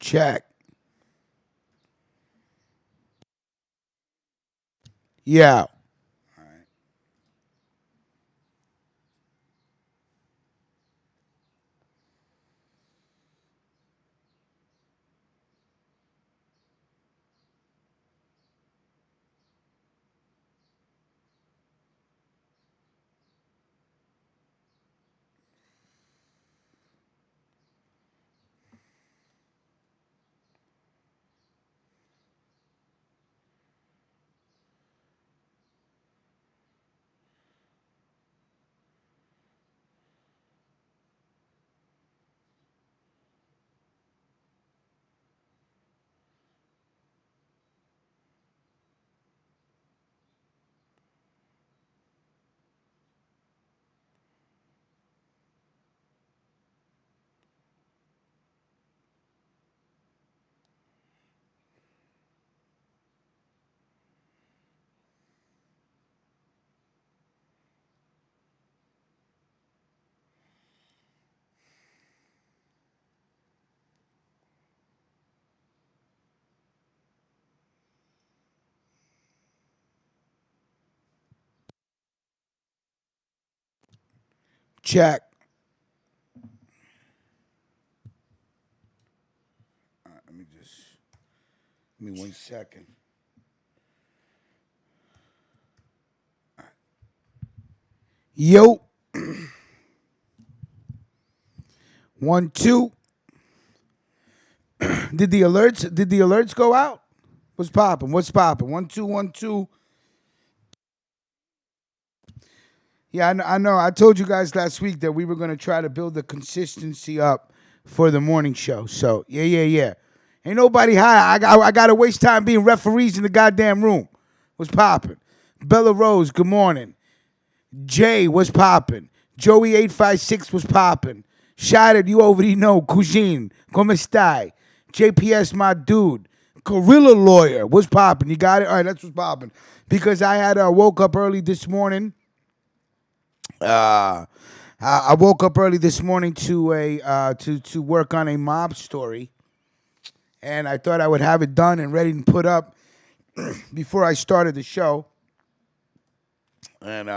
Check. Yeah. Check. Let me just. Give me 1 second. Yo. 1, 2. Did the alerts go out? What's popping? What's popping? 1, 2, 1, 2. Yeah, I know. I told you guys last week that we were going to try to build the consistency up for the morning show. So, yeah. Ain't nobody high. I got to waste time being referees in the goddamn room. What's popping? Bella Rose, good morning. Jay, what's popping? Joey856 was popping. Shattered, you already know. Cuisine, como estai? JPS, my dude. Gorilla Lawyer, what's popping? You got it? All right, that's what's popping. Because I had woke up early this morning. I woke up early this morning to work on a mob story, and I thought I would have it done and ready and put up before I started the show. And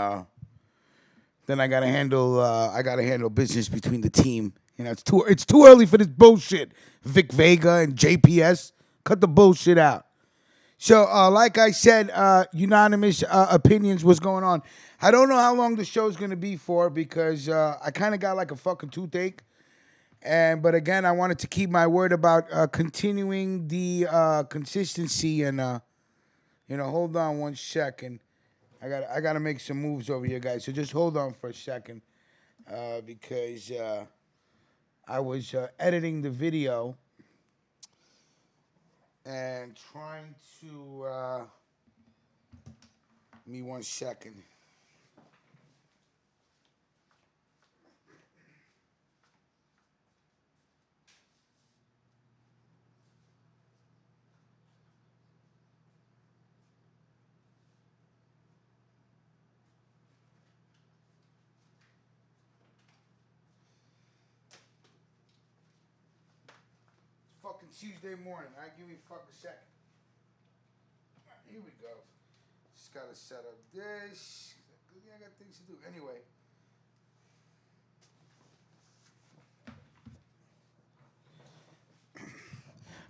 then I gotta handle business between the team. You know, it's too early for this bullshit. Vic Vega and JPS, cut the bullshit out. So, like I said, unanimous opinions. What's going on? I don't know how long the show's gonna be for because I kind of got like a fucking toothache, but again, I wanted to keep my word about continuing the consistency and hold on 1 second. I gotta make some moves over here, guys. So just hold on for a second because I was editing the video and trying to. Give me 1 second. Fucking Tuesday morning. All right, give me a fucking second. All right, here we go. Just gotta set up this. I got things to do. Anyway.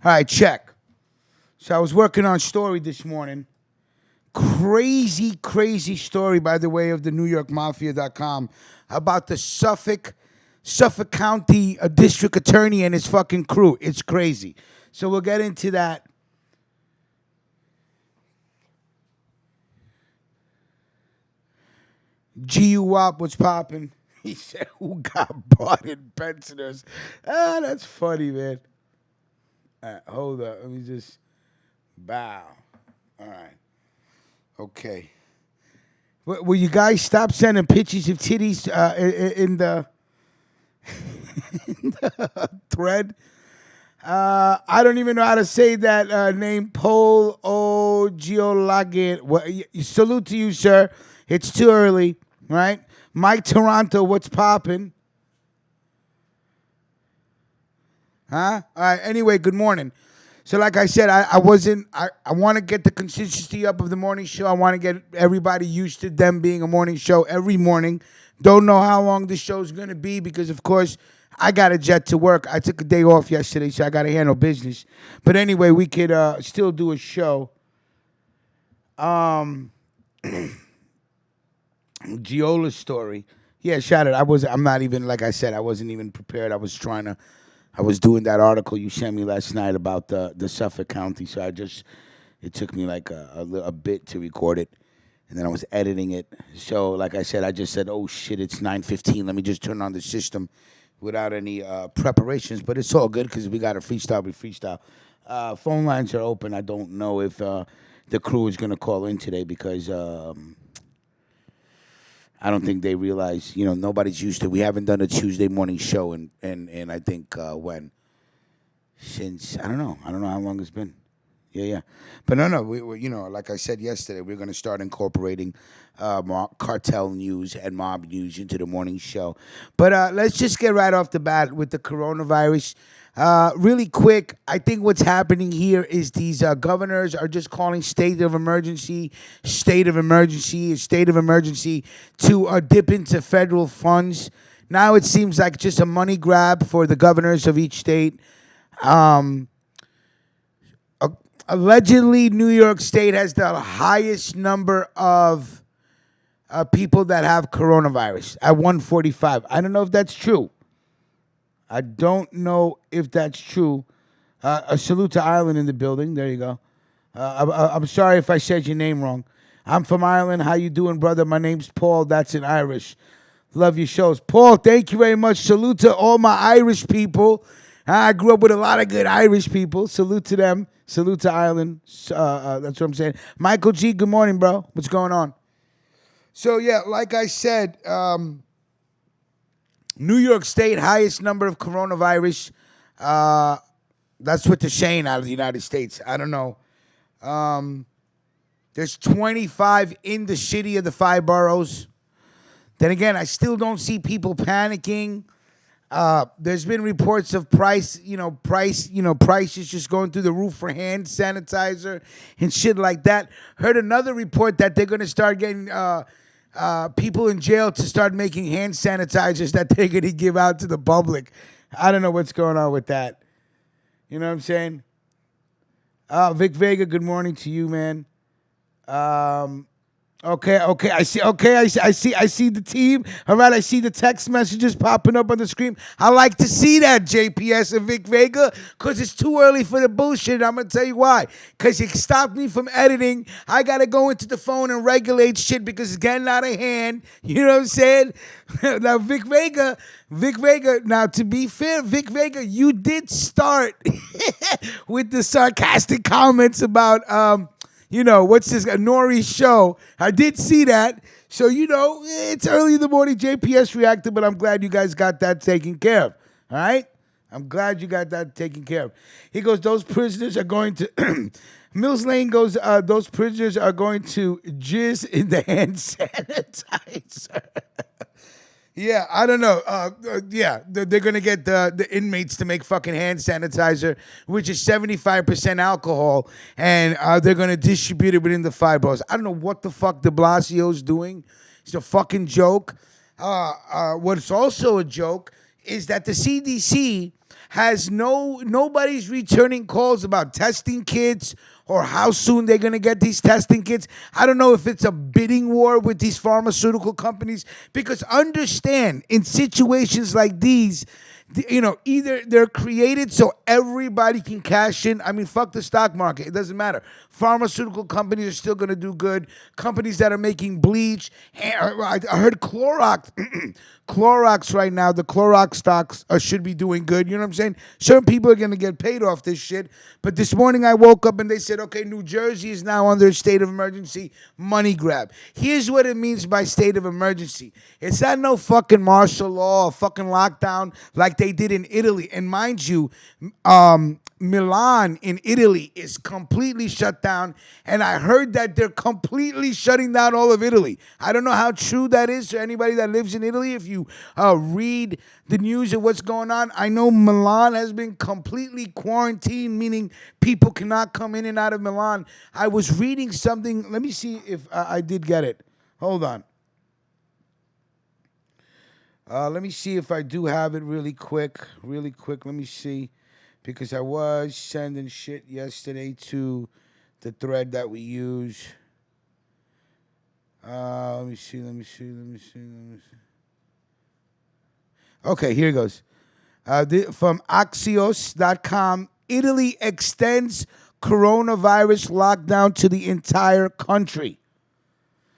All right, check. So I was working on story this morning. Crazy story, by the way, of the NewYorkMafia.com about the Suffolk County District Attorney and his fucking crew. It's crazy. So we'll get into that. GUWOP, what's popping? He said, who got bought in pensioners? Ah, that's funny, man. All right, hold up. Let me just bow. All right. Okay. Will you guys stop sending pictures of titties in the thread? I don't even know how to say that name. Paul Ogiolagin. Salute to you, sir. It's too early, right? Mike Toronto, what's popping? Huh? All right. Anyway, good morning. So, like I said, I wasn't. I want to get the consistency up of the morning show. I want to get everybody used to them being a morning show every morning. Don't know how long the show's gonna be because, of course, I got a jet to work. I took a day off yesterday, so I got to handle business. But anyway, we could still do a show. Um, Giola's story. Yeah, shout it. I'm not even like I said. I wasn't even prepared. I was doing that article you sent me last night about the Suffolk County. So it took me like a bit to record it, and then I was editing it. So like I said, I just said, oh shit, it's 9:15. Let me just turn on the system without any preparations. But it's all good because we got a freestyle. We freestyle. Phone lines are open. I don't know if the crew is going to call in today because. I don't think they realize, nobody's used to. We haven't done a Tuesday morning show, and I think when since I don't know how long it's been. Yeah. But no, we like I said yesterday, we're gonna start incorporating cartel news and mob news into the morning show. But let's just get right off the bat with the coronavirus. Really quick, I think what's happening here is these governors are just calling state of emergency to dip into federal funds. Now it seems like just a money grab for the governors of each state. Allegedly, New York State has the highest number of people that have coronavirus at 145. I don't know if that's true. I don't know if that's true. A salute to Ireland in the building. There you go. I'm sorry if I said your name wrong. I'm from Ireland. How you doing, brother? My name's Paul. That's in Irish. Love your shows. Paul, thank you very much. Salute to all my Irish people. I grew up with a lot of good Irish people. Salute to them. Salute to Ireland. That's what I'm saying. Michael G., good morning, bro. What's going on? So, yeah, like I said, New York State, highest number of coronavirus. That's what they're saying out of the United States. I don't know. There's 25 in the city of the 5 boroughs. Then again, I still don't see people panicking. There's been reports of prices just going through the roof for hand sanitizer and shit like that. Heard another report that they're going to start getting people in jail to start making hand sanitizers that they're going to give out to the public. I don't know what's going on with that. You know what I'm saying? Vic Vega, good morning to you, man. Okay. I see the team. All right, I see the text messages popping up on the screen. I like to see that, JPS and Vic Vega, because it's too early for the bullshit. I'm going to tell you why. Because it stopped me from editing. I got to go into the phone and regulate shit because it's getting out of hand. You know what I'm saying? Now, Vic Vega, now to be fair, Vic Vega, you did start with the sarcastic comments about, what's this, Nori's show. I did see that. So, it's early in the morning. JPS reacted, but I'm glad you guys got that taken care of. All right? I'm glad you got that taken care of. He goes, those prisoners are going to... Mills Lane goes, those prisoners are going to jizz in the hand sanitizer. Yeah, I don't know. They're going to get the inmates to make fucking hand sanitizer, which is 75% alcohol, and they're going to distribute it within the 5 boroughs. I don't know what the fuck de Blasio's doing. It's a fucking joke. What's also a joke is that the CDC has nobody's returning calls about testing kits or how soon they're going to get these testing kits. I don't know if it's a bidding war with these pharmaceutical companies, because understand, in situations like these, either they're created so everybody can cash in. I mean, fuck the stock market. It doesn't matter. Pharmaceutical companies are still going to do good. Companies that are making bleach. I heard Clorox. Clorox right now, the Clorox stocks should be doing good. You know what I'm saying? Certain people are going to get paid off this shit. But this morning I woke up and they said, okay, New Jersey is now under a state of emergency, money grab. Here's what it means by state of emergency. It's not no fucking martial law or fucking lockdown like they did in Italy. And mind you, Milan in Italy is completely shut down, and I heard that they're completely shutting down all of Italy. I don't know how true that is to anybody that lives in Italy. If you read the news of what's going on, I know Milan has been completely quarantined, meaning people cannot come in and out of Milan. I was reading something. Let me see if I did get it. Hold on. Let me see if I do have it really quick. Really quick. Let me see. Because I was sending shit yesterday to the thread that we use. Let me see. Okay, here it goes. From Axios.com, Italy extends coronavirus lockdown to the entire country.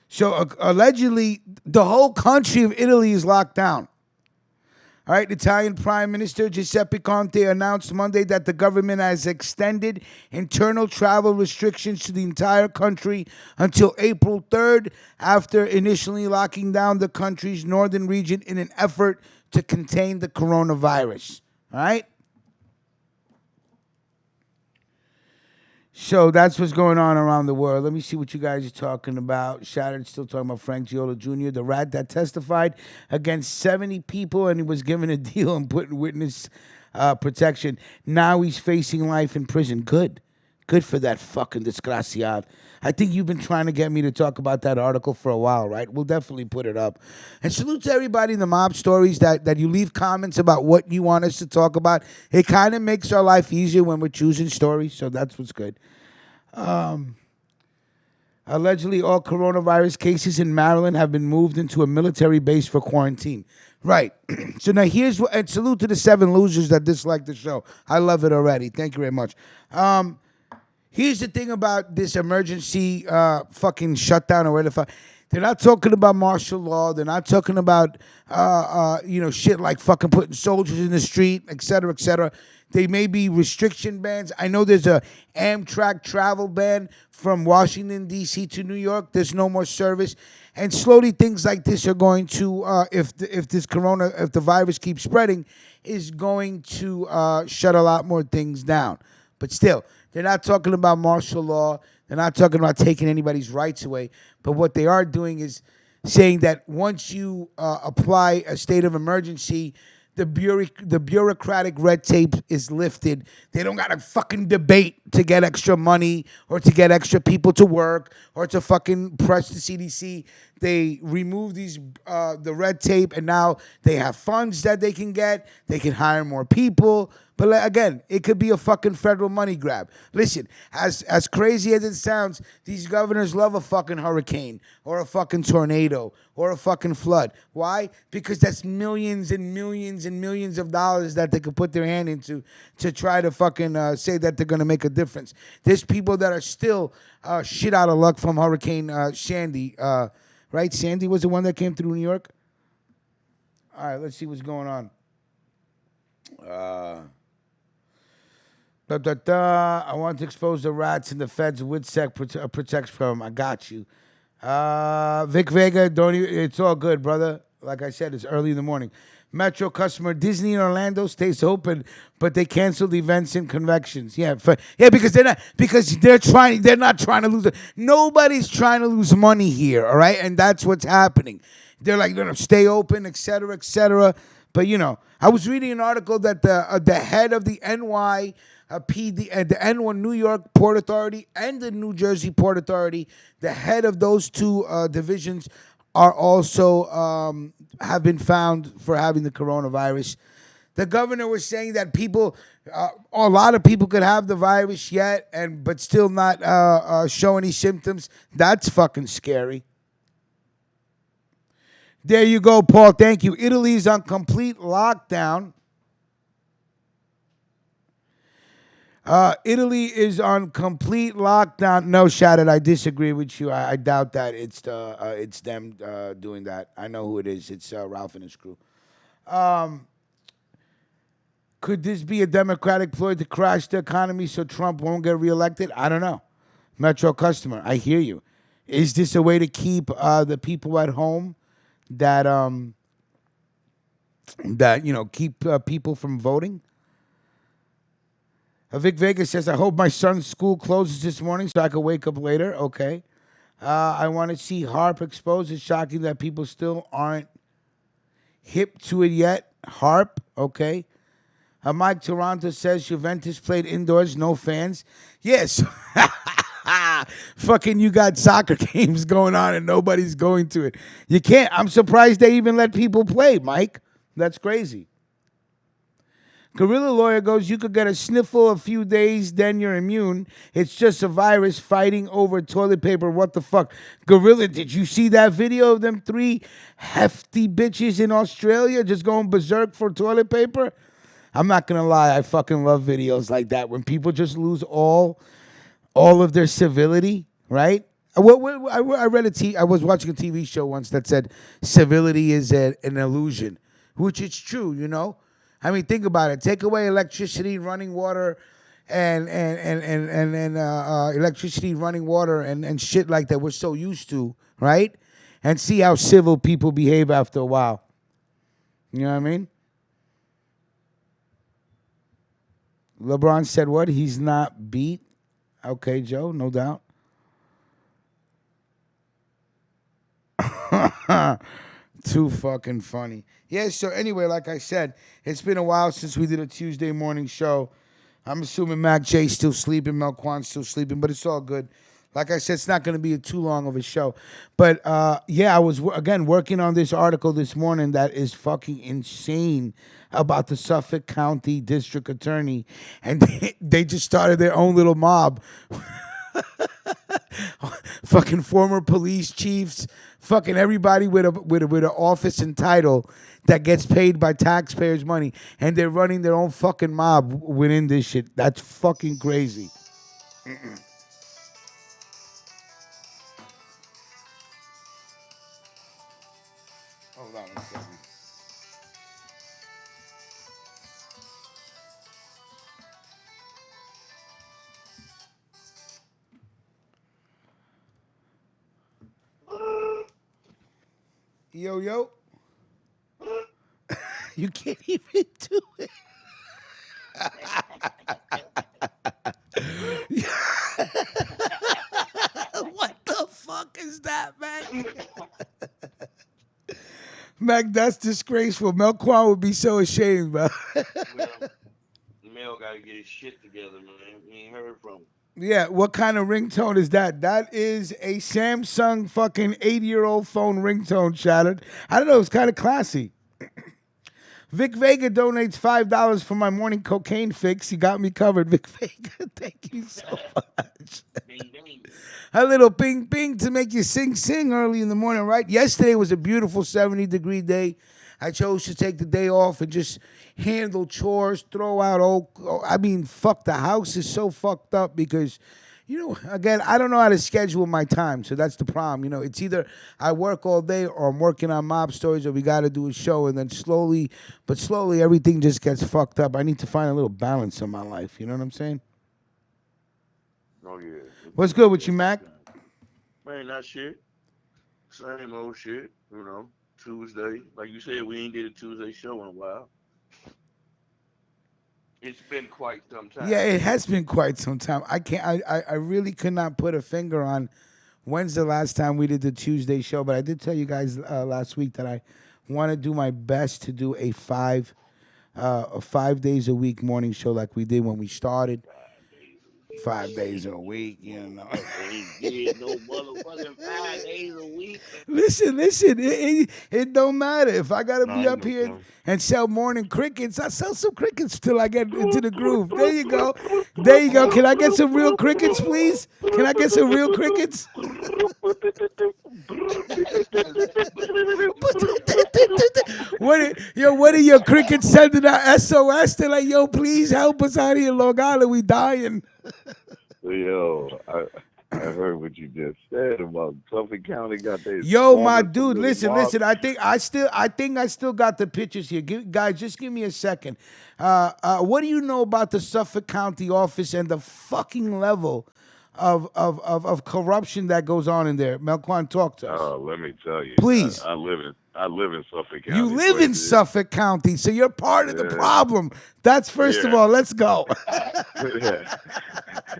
So allegedly, the whole country of Italy is locked down. All right, Italian Prime Minister Giuseppe Conte announced Monday that the government has extended internal travel restrictions to the entire country until April 3rd, after initially locking down the country's northern region in an effort to contain the coronavirus. All right? So that's what's going on around the world. Let me see what you guys are talking about. Shattered still talking about Frank Giola Jr., the rat that testified against 70 people and he was given a deal and put in witness protection. Now he's facing life in prison. Good. Good for that fucking desgraciado. I think you've been trying to get me to talk about that article for a while, right? We'll definitely put it up. And salute to everybody in the mob stories that you leave comments about what you want us to talk about. It kind of makes our life easier when we're choosing stories, so that's what's good. Allegedly, all coronavirus cases in Maryland have been moved into a military base for quarantine. Right. So now here's what, and salute to the 7 losers that dislike the show. I love it already. Thank you very much. Here's the thing about this emergency fucking shutdown or whatever the fuck. They're not talking about martial law. They're not talking about, shit like fucking putting soldiers in the street, et cetera, et cetera. They may be restriction bans. I know there's a Amtrak travel ban from Washington, D.C. to New York. There's no more service. And slowly things like this are going to, if the virus keeps spreading, is going to shut a lot more things down. But still, they're not talking about martial law. They're not talking about taking anybody's rights away. But what they are doing is saying that once you apply a state of emergency, the bureaucratic red tape is lifted. They don't got to fucking debate to get extra money or to get extra people to work or to fucking press the CDC. They remove the red tape, and now they have funds that they can get. They can hire more people. But again, it could be a fucking federal money grab. Listen, as crazy as it sounds, these governors love a fucking hurricane or a fucking tornado or a fucking flood. Why? Because that's millions and millions and millions of dollars that they could put their hand into to try to fucking say that they're going to make a difference. There's people that are still shit out of luck from Hurricane Sandy. Right? Sandy was the one that came through New York? All right, let's see what's going on. I want to expose the rats in the Fed's WITSEC protects program. I got you. Vic Vega, it's all good, brother. Like I said, it's early in the morning. Metro customer, Disney in Orlando stays open, but they canceled events and conventions. Yeah, because they're not trying to lose. Nobody's trying to lose money here, all right? And that's what's happening. They're like, stay open, et cetera, et cetera. But I was reading an article that the head of the the N1 New York Port Authority and the New Jersey Port Authority, the head of those two divisions are also have been found for having the coronavirus. The governor was saying that a lot of people could have the virus yet, but still not show any symptoms. That's fucking scary. There you go, Paul. Thank you. Italy's on complete lockdown. Italy is on complete lockdown. No, Shattered, I disagree with you. I doubt that it's them doing that. I know who it is. It's Ralph and his crew. Could this be a Democratic ploy to crash the economy so Trump won't get reelected? I don't know. Metro customer, I hear you. Is this a way to keep the people at home that keep people from voting? Vic Vegas says, I hope my son's school closes this morning so I can wake up later. Okay. I want to see Harp exposed. It's shocking that people still aren't hip to it yet. Harp, okay. Mike Toronto says Juventus played indoors, no fans. Yes. Fucking you got soccer games going on and nobody's going to it. You can't. I'm surprised they even let people play, Mike. That's crazy. Gorilla Lawyer goes, you could get a sniffle a few days, then you're immune. It's just a virus fighting over toilet paper. What the fuck? Gorilla, did you see that video of them 3 hefty bitches in Australia just going berserk for toilet paper? I'm not going to lie. I fucking love videos like that when people just lose all of their civility, right? I read I was watching a TV show once that said civility is an illusion, which is true, you know? I mean, think about it. Take away electricity, running water, and electricity, running water, and shit like that we're so used to, right? And see how civil people behave after a while. You know what I mean? LeBron said what? He's not beat. Okay, Joe, no doubt. Too fucking funny. Yeah, so anyway, like I said, it's been a while since we did a Tuesday morning show. I'm assuming Mac J's still sleeping, Melquan's still sleeping, but it's all good. Like I said, it's not going to be too long of a show. But yeah, I was, again, working on this article this morning that is fucking insane about the Suffolk County District Attorney. And they just started their own little mob. Fucking former police chiefs, fucking everybody with an office and title that gets paid by taxpayers' money, and they're running their own fucking mob within this shit. That's fucking crazy. Hold on a second. Yo, yo. You can't even do it. What the fuck is that, Mac? Mac, that's disgraceful. Melquan would be so ashamed, bro. Well, Mel got to get his shit together, man. We ain't heard from him. Yeah, what kind of ringtone is that? That is a Samsung fucking 80-year-old phone ringtone, Shattered. I don't know, it's kind of classy. Vic Vega donates $5 for my morning cocaine fix. You got me covered, Vic Vega. Thank you so much. Bing, bing. A little ping ping to make you sing early in the morning, right? Yesterday was a beautiful 70-degree day. I chose to take the day off and just handle chores, throw out fuck, the house is so fucked up because, you know, again, I don't know how to schedule my time, so that's the problem. You know, it's either I work all day or I'm working on mob stories or we got to do a show, and then slowly everything just gets fucked up. I need to find a little balance in my life. You know what I'm saying? Oh, yeah. What's good with you, Mac? Man, not shit. Same old shit, you know. Tuesday. Like you said, we ain't did a Tuesday show in a while. It's been quite some time. Yeah, it has been quite some time. I really could not put a finger on when's the last time we did the Tuesday show, but I did tell you guys last week that I want to do my best to do a 5 days a week morning show like we did when we started. 5 days a week, you know. Ain't did no motherfucking 5 days a week. Listen, it don't matter. If I got to No, be ain't up no here problem. and sell morning crickets, I sell some crickets till I get into the groove. There you go. There you go. Can I get some real crickets, please? Can I get some real crickets? What are your crickets sending out SOS? They're like, yo, please help us out here, Long Island. We dying. Yo, I heard what you just said about Suffolk County got their Yo, my forming some dude, little listen. mob. I think I still got the pictures here. Guys, just give me a second. What do you know about the Suffolk County office and the fucking level of corruption that goes on in there. Melquan, talk to us, Oh, let me tell you, please. I live in Suffolk County. You live in Suffolk County, so you're part of the problem. That's first of all. Let's go. Yeah.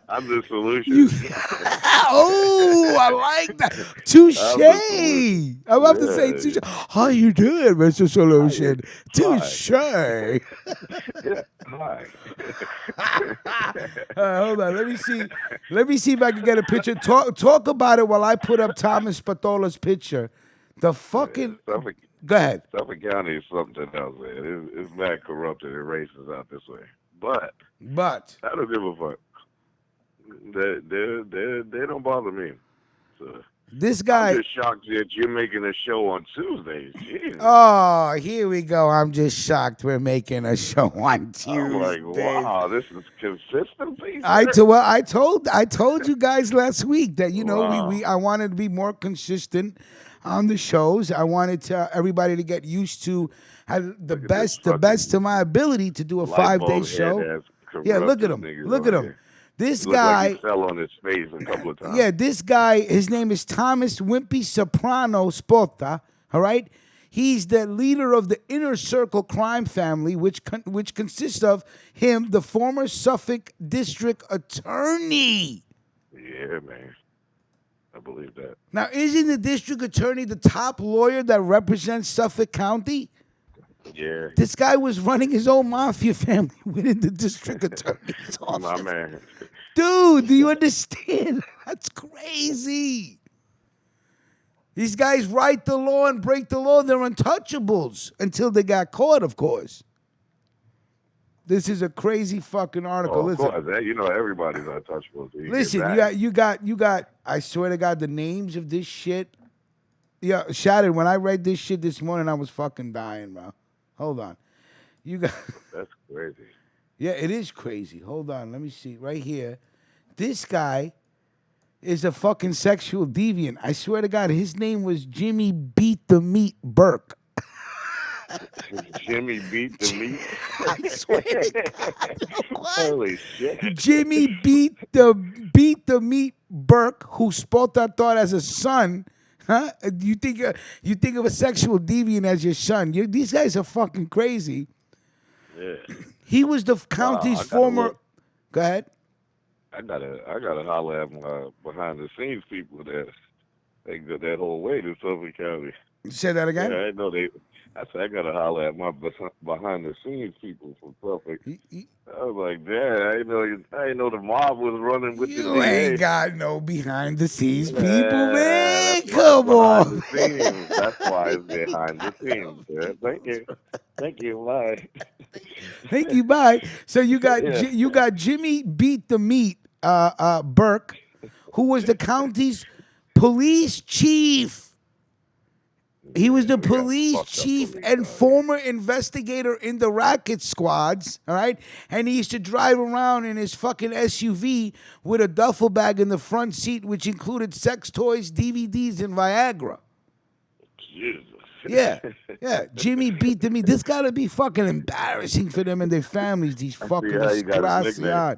I'm the solution. Oh, I like that. Touche. I'm I'm about to say touche. How you doing, Mr. Solution? Touche. Yeah. Hi. Hold on. Let me see. Let me see if I can get a picture. Talk about it while I put up Thomas Patola's picture. The fucking. Suffolk, Go ahead. Suffolk County is something else, man. It's mad corrupted and racist out this way. But I don't give a fuck. They don't bother me. So this guy. I'm just shocked that you're making a show on Tuesdays. Jesus. Oh, here we go. I'm just shocked we're making a show on Tuesday. I'm like, wow, this is consistency. I told you guys last week that I wanted to be more consistent on the shows. I wanted everybody to get used to the best to my ability to do a 5-day show. Yeah, look at him. Look at him. This guy like he fell on his face a couple of times. Yeah, this guy, his name is Thomas Wimpy Soprano Spota. All right, he's the leader of the Inner Circle crime family, which consists of him, the former Suffolk District Attorney. Yeah, man, I believe that. Now, isn't the district attorney the top lawyer that represents Suffolk County? Yeah. This guy was running his own mafia family within the district attorney's office. My man. Dude, do you understand? That's crazy. These guys write the law and break the law. They're untouchables until they got caught, of course. This is a crazy fucking article. Oh, of Listen, course, everybody's untouchable. So listen, you got. I swear to God, the names of this shit. Yeah, Shattered. When I read this shit this morning, I was fucking dying, bro. Hold on, you got. That's crazy. Yeah, it is crazy. Hold on, let me see right here. This guy is a fucking sexual deviant. I swear to God, his name was Jimmy Beat the Meat Burke. Jimmy Beat the Meat? I swear to God. Holy shit. Jimmy Beat the Meat Burke, who Spota thought as a son. Huh? You think of a sexual deviant as your son? These guys are fucking crazy. Yeah. He was the county's former. Go ahead. I gotta holler at my behind the scenes people that they go that whole way to Suffolk County. Say that again. Yeah, I know they. I said I gotta holler at my behind the scenes people from Suffolk. I was like, Dad, I didn't know the mob was running with the DA. You ain't got no behind the scenes people, man. Come on. That's why it's behind the scenes. Yeah. Thank you. Bye. Thank you. Bye. So you got Jimmy Beat the Meat Burke, who was the county's police chief. He was the police chief and former investigator in the racket squads, all right? And he used to drive around in his fucking SUV with a duffel bag in the front seat, which included sex toys, DVDs, and Viagra. Jesus. Yeah. Jimmy Beat the Meat. This got to be fucking embarrassing for them and their families, these fucking desgraciados.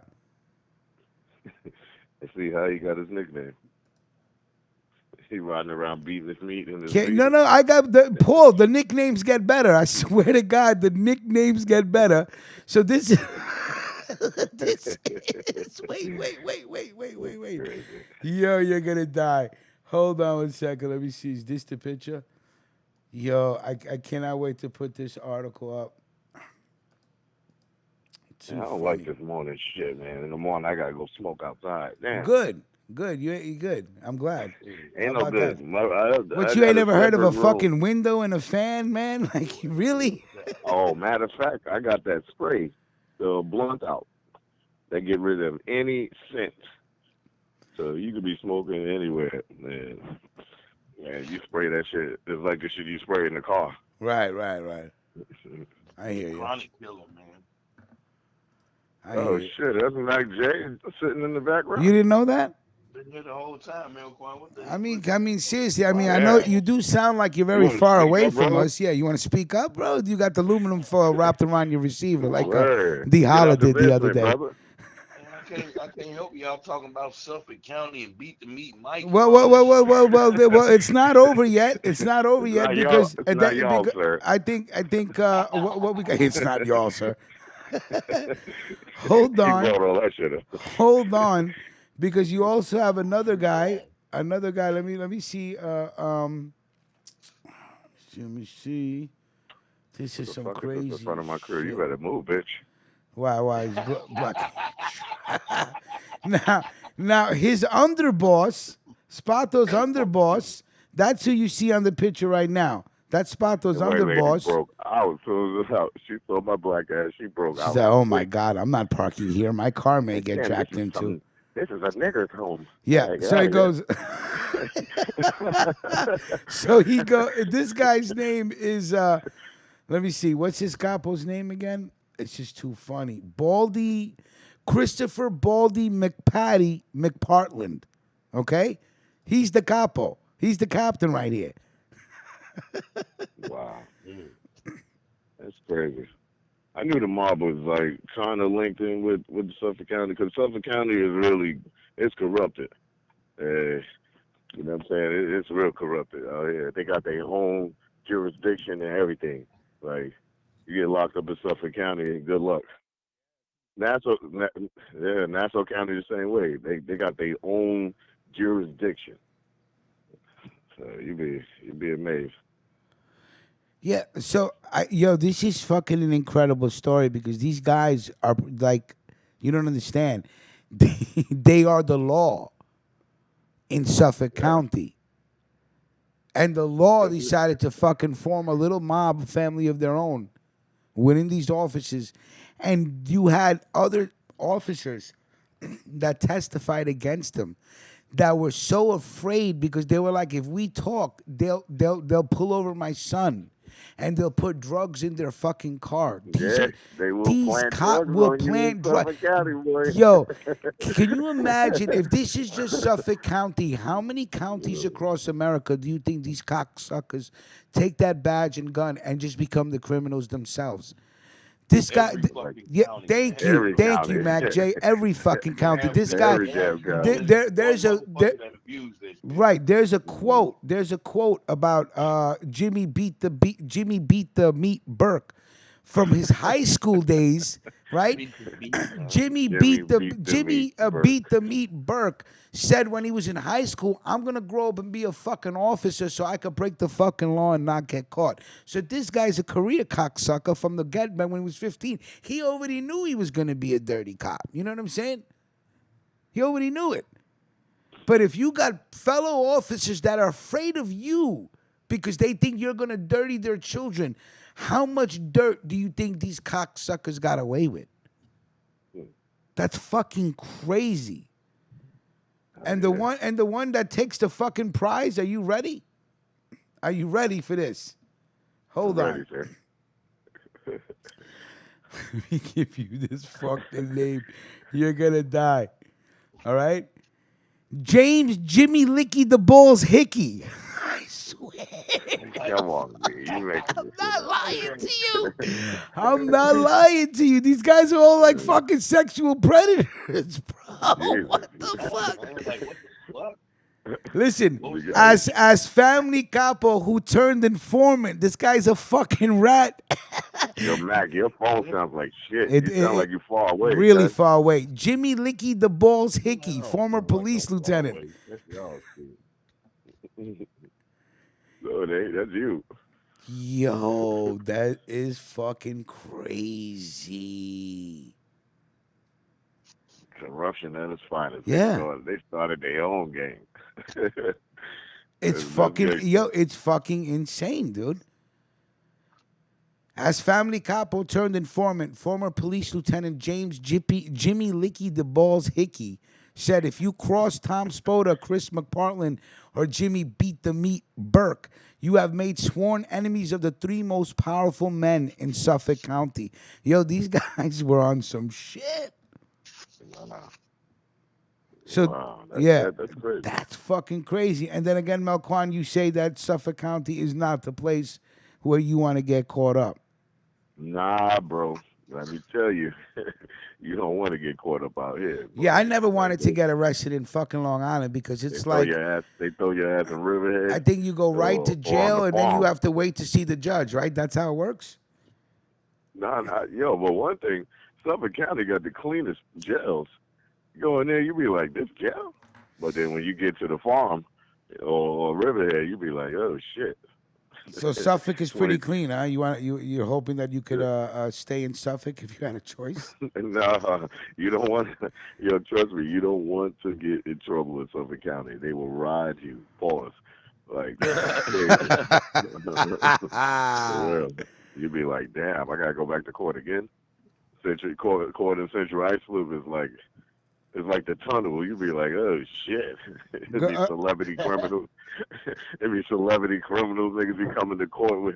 I see how he got his nickname. He riding around beating his meat in his No, I got Paul. The nicknames get better. I swear to God, the nicknames get better. So this is wait. Yo, you're gonna die. Hold on 1 second. Let me see. Is this the picture? Yo, I cannot wait to put this article up. I don't like this morning shit, man. In the morning, I gotta go smoke outside. Damn. Good. You good. I'm glad. Ain't no good. What, you ain't never heard of a fucking window and a fan, man? Like, really? Oh, matter of fact, I got that spray, the blunt out, that get rid of any scent. So you could be smoking anywhere, man. Man, you spray that shit. It's like the shit you spray in the car. Right. I hear you. Chronic killer, man. Oh, shit. That's Mac J sitting in the background. You didn't know that? Been here the whole time, man. What the I mean, seriously. I mean, I know you do sound like you're very far away from us. Yeah, you want to speak up, bro? You got the aluminum foil wrapped around your receiver, like D. Holla did the other day. Man, I I can't help y'all talking about Suffolk County and beat the meat Mike and Well, all well, this well, well, shit. well, well, well. It's not over yet. It's not over It's yet not y'all. because It's not y'all, sir. I think what we got. It's not y'all, sir. Hold He on, brought all that shit up. hold on, because you also have another guy. Another guy. Let me see. Let me see. This What is the some fuck is this in front crazy of my crew? You shit. better move, bitch. Why he's blocking? now, now his underboss, Spato's underboss. That's who you see on the picture right now. That's Spato's The white lady underboss. broke out. So she saw my black ass. She broke She out said, "Oh my quick. God, I'm not parking here. My car may Like, get damn, jacked into." This is a nigger's home. Yeah. Hey, get So out he of here. goes. So he go. This guy's name is. Let me see. What's his capo's name again? It's just too funny. Baldy, Christopher Baldy McPartland. Okay, he's the capo. He's the captain right here. Wow, Mm. that's crazy. I knew the mob was like kind of linked in with Suffolk County because Suffolk County is really it's corrupted. You know what I'm saying? It's real corrupted. Oh yeah, they got their own jurisdiction and everything. Like you get locked up in Suffolk County, good luck. Nassau, yeah, Nassau County the same way. They got their own jurisdiction. So you be amazed. Yeah. So this is fucking an incredible story because these guys are like, you don't understand. They are the law in Suffolk Yeah, County. And the law that's it. decided to fucking form a little mob family of their own within these offices. And you had other officers that testified against them that were so afraid because they were like, if we talk, they'll pull over my son and they'll put drugs in their fucking car. Yeah, they will These plant cop drugs will on you in plant drugs. Suffolk County, boy. Yo, can you imagine if this is just Suffolk County? How many counties across America do you think these cocksuckers take that badge and gun and just become the criminals themselves? This guy, Every Like fucking yeah, county, man. every thank you, county, Mac J. Every fucking county. Damn This near guy, every damn every county. there's one there's a motherfucker that abused this bitch. right. There's a Mhm. quote. There's a quote about Jimmy beat the meat Burke from his high school days. Right, Beat the beat, man. Jimmy beat the meat Burke. Beat the meat Burke said when he was in high school, I'm gonna grow up and be a fucking officer so I could break the fucking law and not get caught. So this guy's a career cocksucker from the get when he was 15. He already knew he was gonna be a dirty cop. You know what I'm saying? He already knew it. But if you got fellow officers that are afraid of you because they think you're gonna dirty their children, how much dirt do you think these cocksuckers got away with? That's fucking crazy. And the Yeah, one that takes the fucking prize, are you ready? Are you ready for this? I'm Hold ready, on. sir. Let me give you this fucking name. You're gonna die. All right? James Jimmy Licky the Balls Hickey. I swear. Come on, man. You making I'm this shit not up. lying to you. I'm not lying to you. These guys are all like fucking sexual predators, bro. Jesus. What the fuck? Man, like what the fuck? Listen, Most of Yeah. these as family capo who turned informant, this guy's a fucking rat. Yo, Mac, your phone sounds like shit. It, You it, sound it like you far away, really cuz. far away. Jimmy Licky the Balls I Hickey, don't former sound like no police far lieutenant. away. That's y'all shit. No, that's you. Yo, that is fucking crazy. Corruption at its finest. Yeah. They started their own game. It's That's fucking gangster. it's fucking insane, dude. As family capo turned informant, former police lieutenant Jimmy Licky the Balls Hickey said if you cross Tom Spoda, Chris McPartland, or Jimmy Beat the Meat Burke, you have made sworn enemies of the three most powerful men in Suffolk County. Yo, these guys were on some shit. Wow. So Wow. yeah, That's crazy. that's fucking crazy. And then again, Melquan, you say that Suffolk County is not the place where you want to get caught up. Nah, bro. let me tell you, you don't want to get caught up out here, Yeah, boy. I never Like wanted to get arrested in fucking Long Island because they it's throw like your ass, they throw your ass in I Riverhead think you go right to or on the jail and then you farm. have to wait to see the judge, right? That's how it works. Nah, yo, but one thing, Suffolk County got the cleanest jails. You go in there, you be like, this jail? But then when you get to the farm or Riverhead, you be like, oh shit. So Suffolk is pretty When clean, huh? You're hoping that you could stay in Suffolk if you had a choice. no, you don't want. Yo, trust me, you don't want to get in trouble in Suffolk County. They will ride you. Pause. Like that's crazy. For real. You'd be like, damn, I gotta go back to court again. Court in Central Islip is like it's like the tunnel. You'd be like, oh shit. It'd Go- be celebrity criminals. It'd be celebrity criminals. Niggas be coming to court with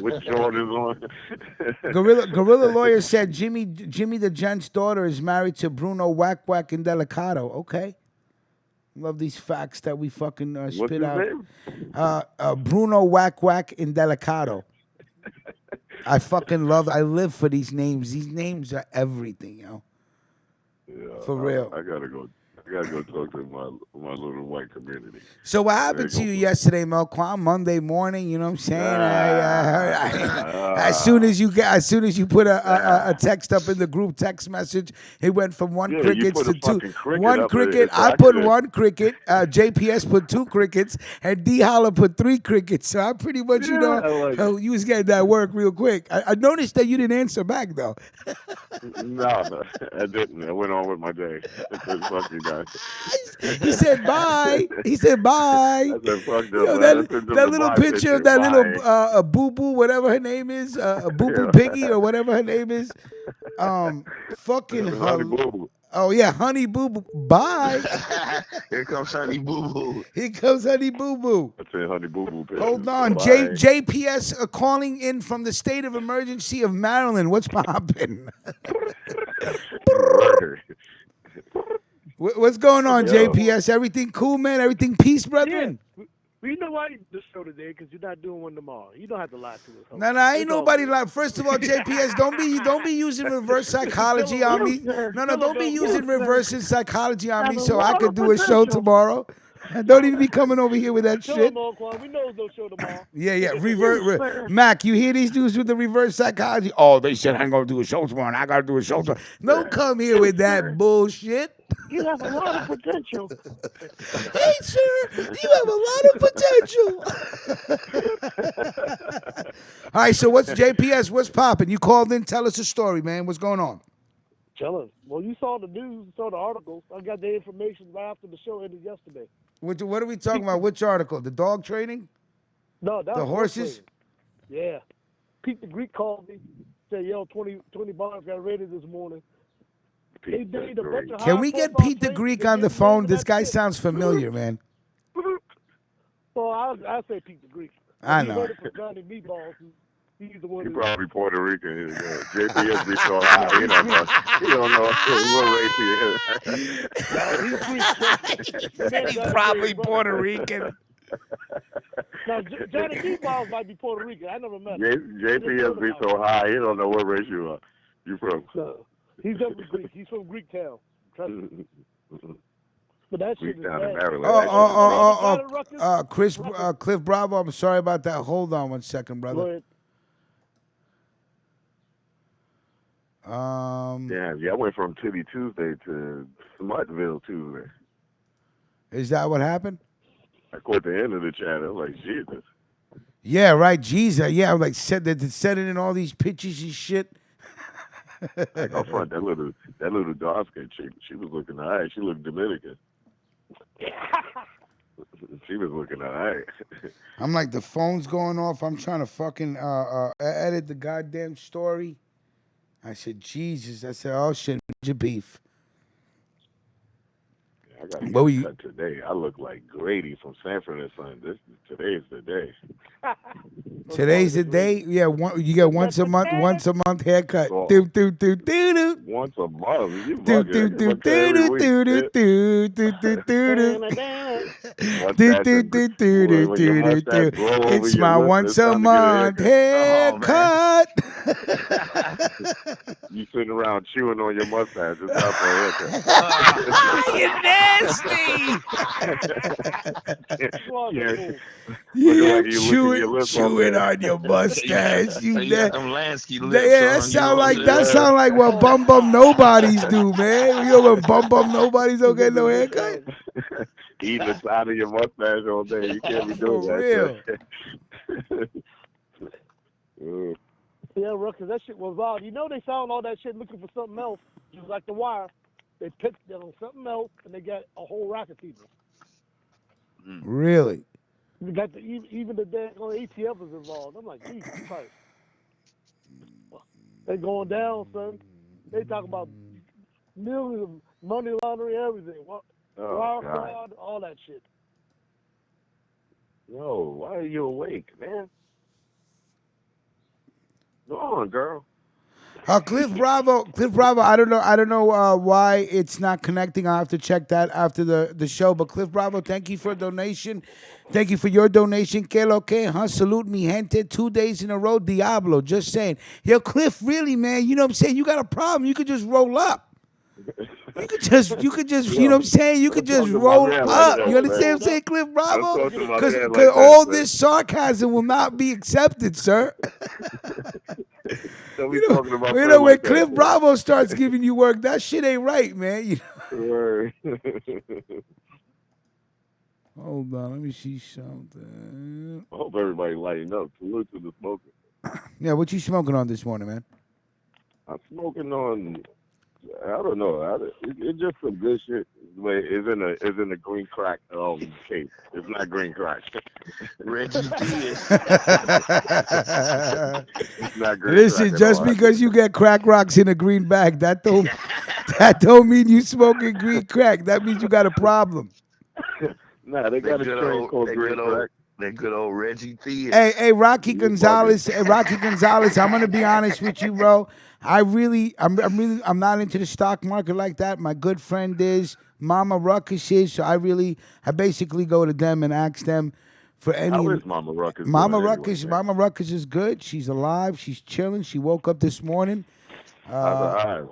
with Jordans on. Gorilla Lawyer said Jimmy the Gent's daughter is married to Bruno Whack Whack and Delicato. Okay. Love these facts that we fucking What's spit his out. name? Bruno Whack Whack and Delicato. I live for these names. These names are everything, yo. Yeah, For real. I gotta go. I gotta go talk to my little white community. So what They happened to you gonna yesterday, Melquan? Monday morning, you know what I'm saying? ah, As soon as you put a text up in the group text message, it went from one yeah, you crickets put to a two. fucking cricket One up cricket. so I I put could. one cricket. JPS put two crickets, and D Holla put three crickets. So I pretty much, Yeah, like you was getting that work real quick. I noticed that you didn't answer back though. no, I didn't. I went on with my day. I said, fuck you guys. He said bye. He said bye. I said, fuck them, Yo, man. I sent them that the little bye picture of picture. that little Bye. boo boo, whatever her name is, boo boo Yeah. piggy or whatever her name is, fucking Honey Boo Boo. oh yeah, honey boo boo. Bye. Here comes Honey Boo Boo. Here comes honey boo boo. I said Honey Boo Boo picture. Hold on, Bye. JPS calling in from the state of emergency of Maryland. What's poppin'? Word. What's going on, Yo. JPS? Everything cool, man? Everything peace, Yeah. brethren? We know why you did the show today because you're not doing one tomorrow. You don't have to lie to us. No, ain't It's all nobody good. like. First of all, JPS, don't be using reverse psychology on me. No, don't be using reverse psychology on me so I could do a show tomorrow. Don't even be coming over here with that Tell shit. them, Quan. We know there's no show tomorrow. Yeah. Mac, you hear these dudes with the reverse psychology? Oh, they said I'm gonna do a show tomorrow. And I gotta do a show tomorrow. Don't come here with that bullshit. You have a lot of potential. Hey, sir, you have a lot of potential. All right, so what's JPS? What's popping? You called in. Tell us a story, man. What's going on? Tell us. Well, you saw the news, you saw the articles. I got the information right after the show ended yesterday. What are we talking about? Which article? The dog training? No, that The was horses? training. Yeah. Pete the Greek called me. Said, yo, 20 bars got raided this morning. They made a bunch of Can we get high-profile Pete the places Greek that on the didn't phone? name This that guy shit. sounds familiar, man. Well, I say Pete the Greek. I You know. heard it from Johnny Meatballs. He's the one He who... probably Puerto Rican. JPS be so high. He don't know what race he is. He's probably Puerto Rican. Now, Johnny Meatballs might be Puerto Rican. I never met him. JPS be so high. He don't know what race you are. You from? No, he's definitely Greek. He's from Greek town. Trust me. But that shit Greek is down in bad. Maryland. Cliff Bravo, I'm sorry about that. Hold on one second, Go brother. ahead. Yeah, I went from Titty Tuesday to Smutville Tuesday. Is that what happened? I caught the end of the chat. I was like, Jesus. Yeah, right. Jesus. Yeah, like said it in all these pictures and shit. Like up front, that little dark skin chick, she was looking alright. She looked Dominican. She was looking alright. I'm like, the phone's going off. I'm trying to fucking edit the goddamn story. I said, Jesus. I said, oh shit, your beef. I got to What were get you- cut today. I look like Grady from Sanford and Son. Today's the day. Today's the day. Yeah, you get once a month haircut. Oh. Do do do do do. Once a month. You Do bugging. do I do can look every do week. do do do do do do. Once mustache when your mustache grow over It's your my lip, once it's a time to get a month haircut. haircut. You sitting around chewing on your mustache. It's time for a haircut. You nasty. Yeah. Looking You like you licking your chewing, lips off chewing there. on your mustache. So you got them Lansky lips Yeah, on. You know what I'm saying? that sound like what bum nobodies do, man. You know when bum nobodies don't get no haircut? Eating the side of your mustache all day. You can't be doing For that. real. Yeah, Ruckus, that shit was wild. You know they found all that shit looking for something else, just like The Wire. They picked it on something else, and they got a whole rack of people. Really? You got even the damn ATF is involved. I'm like, Jesus Christ. They going down, son. They talk about millions of money laundering, everything. Wire fraud, all that shit. Yo, why are you awake, man? Go on, girl. Cliff Bravo. I don't know why it's not connecting. I'll have to check that after the show. But Cliff Bravo, thank you for a donation. Thank you for your donation. Que lo que, huh? Salute mi gente. 2 days in a row, Diablo. Just saying. Yo, Cliff, really, man. You know what I'm saying? You got a problem. You could just roll up. You could just, you know what I'm saying? You could just roll up. You understand what I'm saying, Cliff Bravo? Because all this sarcasm will not be accepted, sir. You know when Cliff Bravo starts giving you work, that shit ain't right, man. You know? Hold on, let me see something. I hope everybody lighting up. Salute to the smoker. Yeah, what you smoking on this morning, man? I'm smoking on. I don't know. It's just some good shit. It's in a green crack case. It's not green crack. Reggie It's not green Listen, crack just because you get crack rocks in a green bag, that don't mean you smoking green crack. That means you got a problem. Nah, they got a strain called green crack. That good old Reggie Theus. Hey, Rocky Gonzalez. Hey, Rocky Gonzalez. I'm gonna be honest with you, bro. I'm not into the stock market like that. My good friend is. Mama Ruckus is. So I basically go to them and ask them for any. How is Mama Ruckus? Mama Ruckus is good. She's alive. She's chilling. She woke up this morning. Her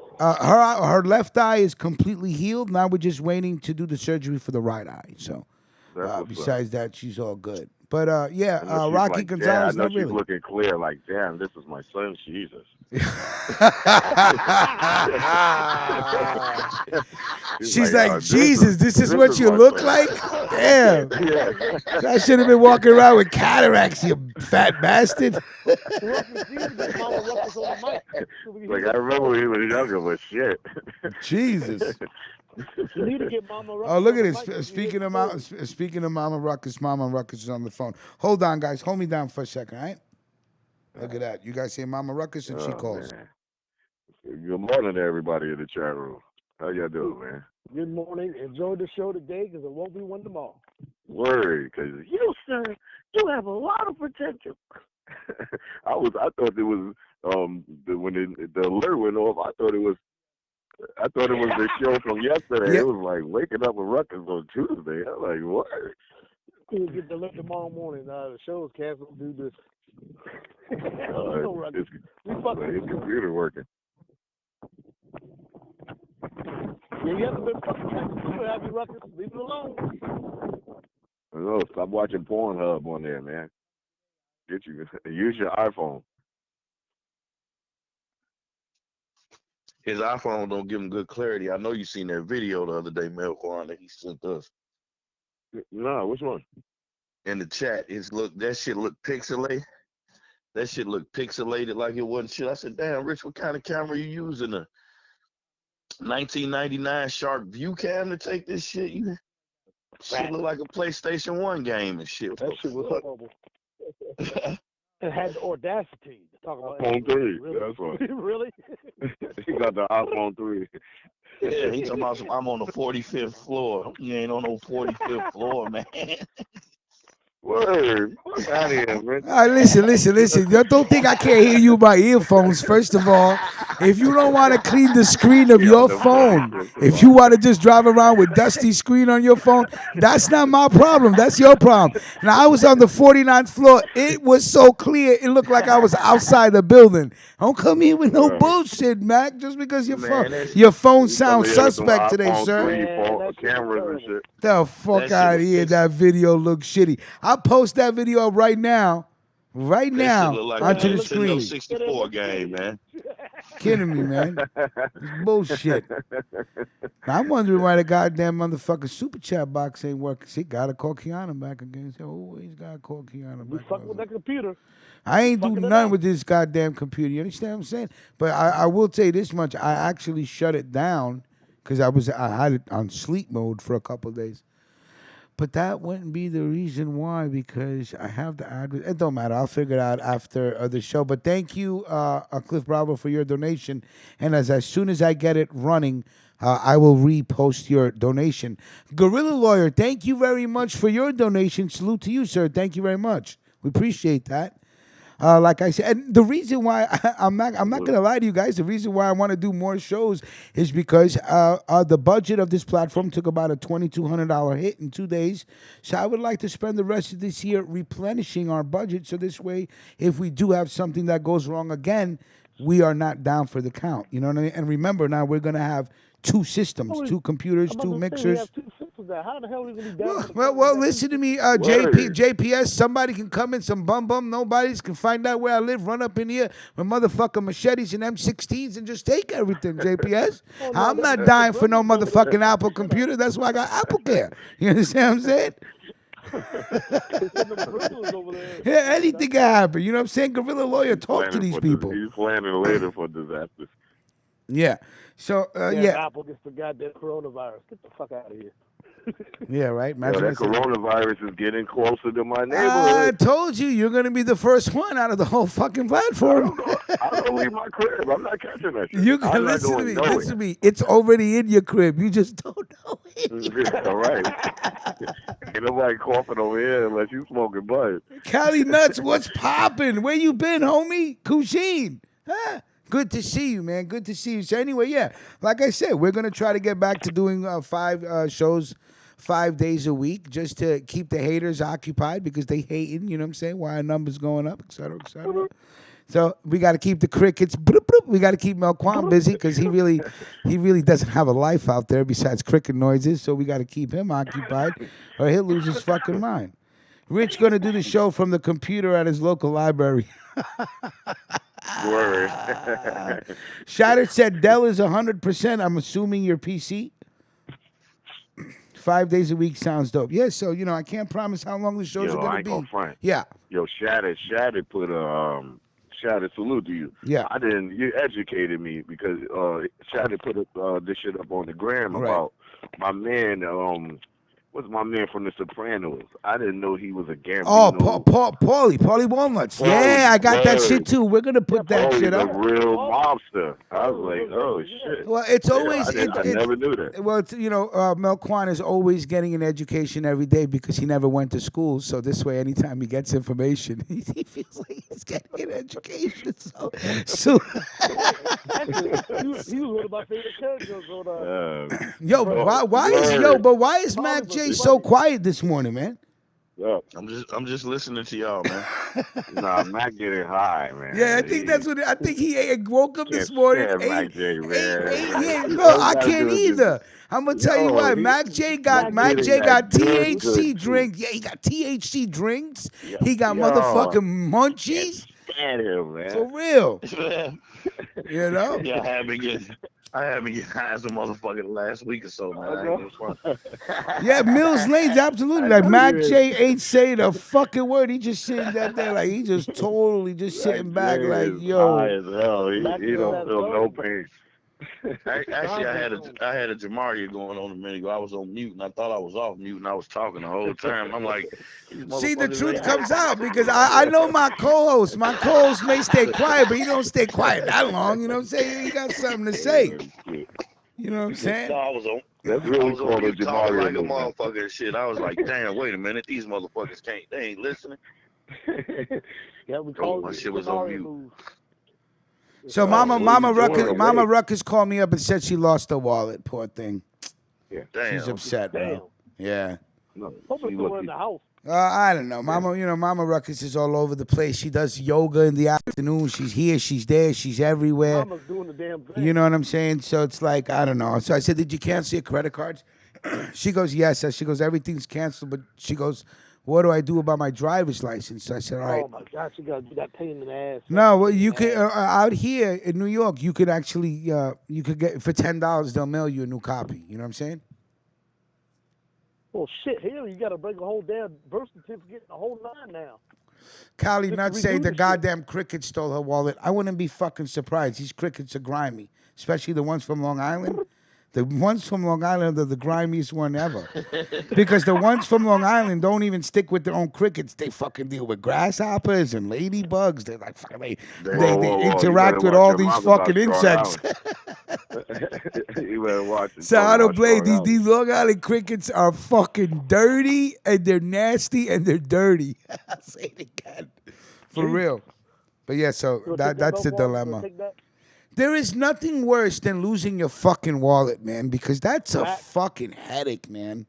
left eye is completely healed. Now we're just waiting to do the surgery for the right eye. So besides that, she's all good. But Rocky like, Gonzalez, I know not she's really. looking clear. Like, damn, this is my son, Jesus. She's like, Jesus, this is what you look like? Damn. I should have been walking around with cataracts, you fat bastard. Like, I remember when he was younger, but shit. Jesus. You need to get Mama Ruckus. Oh, look at this. Speaking of Mama Ruckus is on the phone. Hold on, guys. Hold me down for a second, all right? Look at that. You guys say Mama Ruckus and she calls. Man. Good morning to everybody in the chat room. How y'all doing, man? Good morning. Enjoy the show today because it won't be one tomorrow. Word, because you, sir, you have a lot of potential. I thought it was when the alert went off. I thought it was the show from yesterday. Yeah. It was like waking up with Ruckus on Tuesday. I'm like, what? We'll get the alert tomorrow morning. The show is canceled due to His computer working. Yeah, you haven't been fucking checking the computer, have you, Ruckus? Leave it alone. No, stop watching Pornhub on there, man. Use your iPhone. His iPhone don't give him good clarity. I know you seen that video the other day, Melquan, that he sent us. No, which one? In the chat, that shit look pixelated. That shit looked pixelated like it wasn't shit. I said, damn, Rich, what kind of camera you using? A 1999 Shark View cam to take this shit? Shit look like a PlayStation 1 game and shit. That shit was horrible. It had the audacity to talk about iPhone 3. Really? That's what. Really? He got the iPhone 3. Yeah, he talking about I'm on the 45th floor. You ain't on no 45th floor, man. Word. Fuck out of here, man. All right, listen. Don't think I can't hear you by earphones, first of all. If you don't want to clean the screen of Yo, your the funny phone, shit, if bro. you want to just drive around with dusty screen on your phone, that's not my problem. That's your problem. Now, I was on the 49th floor. It was so clear. It looked like I was outside the building. Don't come here with no Word. bullshit, Mac, just because Man, that's your phone You come sounds here with some suspect today, iPhone sir. 3 Man, that shit was cameras and terrible. shit. The fuck that shit out of was here. pixel. That video looks shitty. I'll post that video up right now That shit look like a onto the Nintendo screen. 64 game, man. Kidding me, man. It's bullshit. Now, I'm wondering why the goddamn motherfucking super chat box ain't working. See, gotta call Kiana back again. Say, always gotta call Kiana You back. fucking with that computer. I ain't do fucking it nothing up. with this goddamn computer. You understand what I'm saying? But I will tell you this much: I actually shut it down because I had it on sleep mode for a couple of days. But that wouldn't be the reason why, because I have the address. It don't matter. I'll figure it out after the show. But thank you, Cliff Bravo, for your donation. And as soon as I get it running, I will repost your donation. Gorilla Lawyer, thank you very much for your donation. Salute to you, sir. Thank you very much. We appreciate that. Like I said, and the reason why I'm not gonna lie to you guys. The reason why I want to do more shows is because the budget of this platform took about a $2,200 hit in 2 days. So I would like to spend the rest of this year replenishing our budget. So this way, if we do have something that goes wrong again, we are not down for the count. You know what I mean? And remember, now we're gonna have two systems, two computers, I'm two about to say we mixers. have 2 systems there. How the hell are we gonna be down? Well, listen to me, Word. JPS. Somebody can come in, some bum. Nobodies can find out where I live, run up in here with motherfucking machetes and M16s and just take everything, JPS. Oh, no, I'm not dying for no motherfucking Apple computer. That's why I got Apple Care. You understand what I'm saying? Send them gorillas over there. Yeah, anything can happen. You know what I'm saying? Gorilla Lawyer, He's talk to planning these for people. He's planning later for disasters. Yeah. So, Damn, yeah. Apple gets the goddamn coronavirus. Get the fuck out of here. Yeah, right? Yo, Imagine that this. coronavirus is getting closer to my I neighborhood. told you, you're going to be the first one out of the whole fucking I platform. don't leave my crib. I'm not catching that shit. You I'm can not listen to going me. nowhere. Listen to me. It's already in your crib. You just don't know it. All right. Ain't nobody coughing over here unless you smoking bud. Cali Nuts, what's popping? Where you been, homie? Cuisine. Huh? Good to see you, man. Good to see you. So anyway, yeah, like I said, we're gonna try to get back to doing 5 shows, 5 days a week, just to keep the haters occupied because they hating. You know what I'm saying? Why our numbers going up, et cetera, et cetera. So we got to keep the crickets. We got to keep Melquan busy because he really doesn't have a life out there besides cricket noises. So we got to keep him occupied, or he'll lose his fucking mind. Rich gonna do the show from the computer at his local library. Word. Shattered said Dell is 100%. I'm assuming your PC. 5 days a week sounds dope. Yeah, so I can't promise how long the shows are Yo, I gonna ain't be. gonna front. Yeah, Yo, Shattered put Shattered, salute to you. yeah. You educated me because Shattered put this shit up on the gram Right. about my man, what's my man from The Sopranos? I didn't know he was a Oh, Gambino. Paulie Walnuts. Paulie, Yeah, I got that word. shit too. We're gonna put that He's shit a up. real mobster. I was like, oh shit. Well, it's Yeah, always I never knew that. well, Melquan is always getting an education every day because he never went to school. So this way, anytime he gets information, he feels like he's getting an education. So Actually, he was one of my favorite characters on why is Mac J so quiet this morning, man? I'm just listening to y'all, man. Nah, Mac getting high, man. Yeah, I think he woke up this Can't morning. stand Mac J, man. Yeah, All no, he I gotta can't do is either. I'm gonna tell you why. Mac J got getting that good THC too. drinks. Yeah, he got THC drinks. Yo, He got yo, motherfucking Can't munchies. stand him, man. For real. Yeah, You know? I haven't been high as a motherfucker the last week or so, man. I ain't gonna front. Yeah, Mills Lane's absolutely like Mac J ain't saying a fucking word. He just sitting there like he just totally just sitting back Jay like, is yo. high as hell. He don't feel no pain. Actually, I had a Jamaria going on a minute ago. I was on mute, and I thought I was off mute, and I was talking the whole time. I'm like, See, the truth comes out because I know my co-host. My co-host may stay quiet, but he don't stay quiet that long. You know what I'm saying? He got something to say. You know what I'm saying? No, That's I really was over called a here talking Jamario like a movement. motherfucker and shit. I was like, damn, wait a minute, these motherfuckers they ain't listening. Yeah, we Oh, call my it shit the was on Mario mute. move. So Oh, Mama what are you doing Mama awake? Ruckus called me up and said she lost her wallet. Poor thing. Yeah. She's Damn. upset, Damn. bro. Yeah. No, Hopefully she somewhere in lucky. the house. I don't know. Mama Ruckus is all over the place. She does yoga in the afternoon. She's here, she's there, she's everywhere. Mama's doing the damn thing. You know what I'm saying? So it's like, I don't know. So I said, did you cancel your credit cards? She goes, yes. She goes, everything's canceled. But she goes, what do I do about my driver's license? So I said, all right. Oh my gosh, you got to do that pain in the ass. No, well, Pain in you the could ass. out here in New York, you could actually you could get for $10 they'll mail you a new copy. You know what I'm saying? Well, shit, here you got to bring a whole damn birth certificate and a whole nine now. Callie Just not redo saying the the shit. goddamn cricket stole her wallet. I wouldn't be fucking surprised. These crickets are grimy, especially the ones from Long Island. The ones from Long Island are the grimiest one ever. Because the ones from Long Island don't even stick with their own crickets. They fucking deal with grasshoppers and ladybugs. They're like fucking they Whoa. You interact better with watch all your these mouth about fucking Strong insects. Island. You better watch it. So I don't blame Strong Island. these Long Island crickets are fucking dirty and they're nasty and they're dirty. I'll say it again. For real. But yeah, so You wanna take that's the Bell Farm? You wanna dilemma. take that? There is nothing worse than losing your fucking wallet, man, because that's a Fact. fucking headache, man.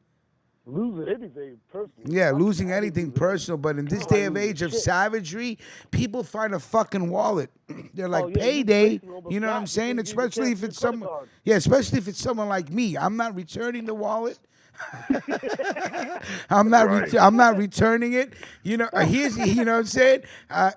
Losing anything personal. Yeah, Fuck losing that. I ain't anything losing personal, but in this Nobody day of losing age of shit. savagery, people find a fucking wallet. They're like, Oh, yeah, you payday. basically almost You know what died I'm before saying? you even Especially if canceled it's your credit someone. card. Yeah, especially if it's someone like me. I'm not returning the wallet. I'm not. Right. I'm not returning it. You know. Here's. You know what I'm saying.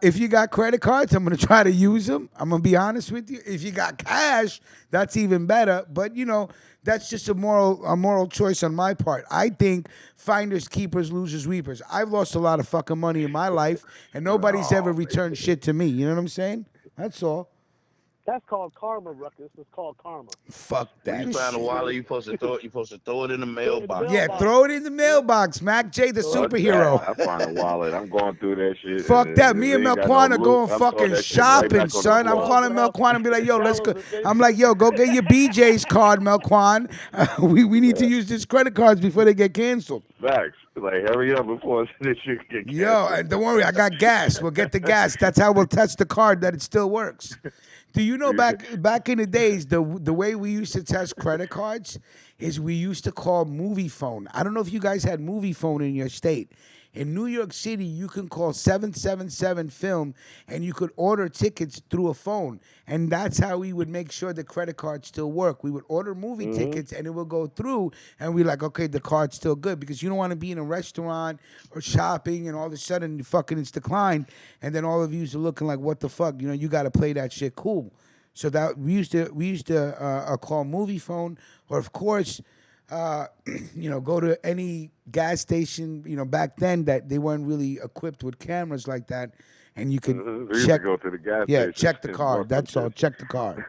If you got credit cards, I'm gonna try to use them. I'm gonna be honest with you. If you got cash, that's even better. But you know, that's just a moral choice on my part. I think finders keepers, losers weepers. I've lost a lot of fucking money in my life, and nobody's ever returned shit to me. You know what I'm saying? That's all. That's called karma, Ruckus. It's called karma. Fuck When that you find a shit. wallet, you supposed to throw it. You supposed to throw it in the mailbox. Yeah, throw it in the mailbox. Mac J, the Fuck superhero. that. I find a wallet. I'm going through that shit. Fuck that. Me and They ain't got Melquan no are loot. going I'm throwing fucking that shit right shopping, back on the son. I'm floor. calling Melquan and be like, yo, let's go. I'm like, yo, go get your BJ's card, Melquan. We need to use these credit cards before they get canceled. Facts. Like, hurry up before this shit get canceled. Yo, and don't worry, I got gas. We'll get the gas. That's how we'll test the card that it still works. Do you know back in the days, the way we used to test credit cards is we used to call movie phone. I don't know if you guys had movie phone in your state. In New York City, you can call 777 Film and you could order tickets through a phone. And that's how we would make sure the credit cards still work. We would order movie tickets and it would go through and we're like, okay, the card's still good because you don't want to be in a restaurant or shopping and all of a sudden you fucking it's declined and then all of you are looking like, what the fuck? You know, you got to play that shit cool. So that we used to call movie phone or of course, go to any gas station, back then that they weren't really equipped with cameras like that. And you could We used check, to go to the gas yeah, station check the and card. bought That's some all. shit. Check the card.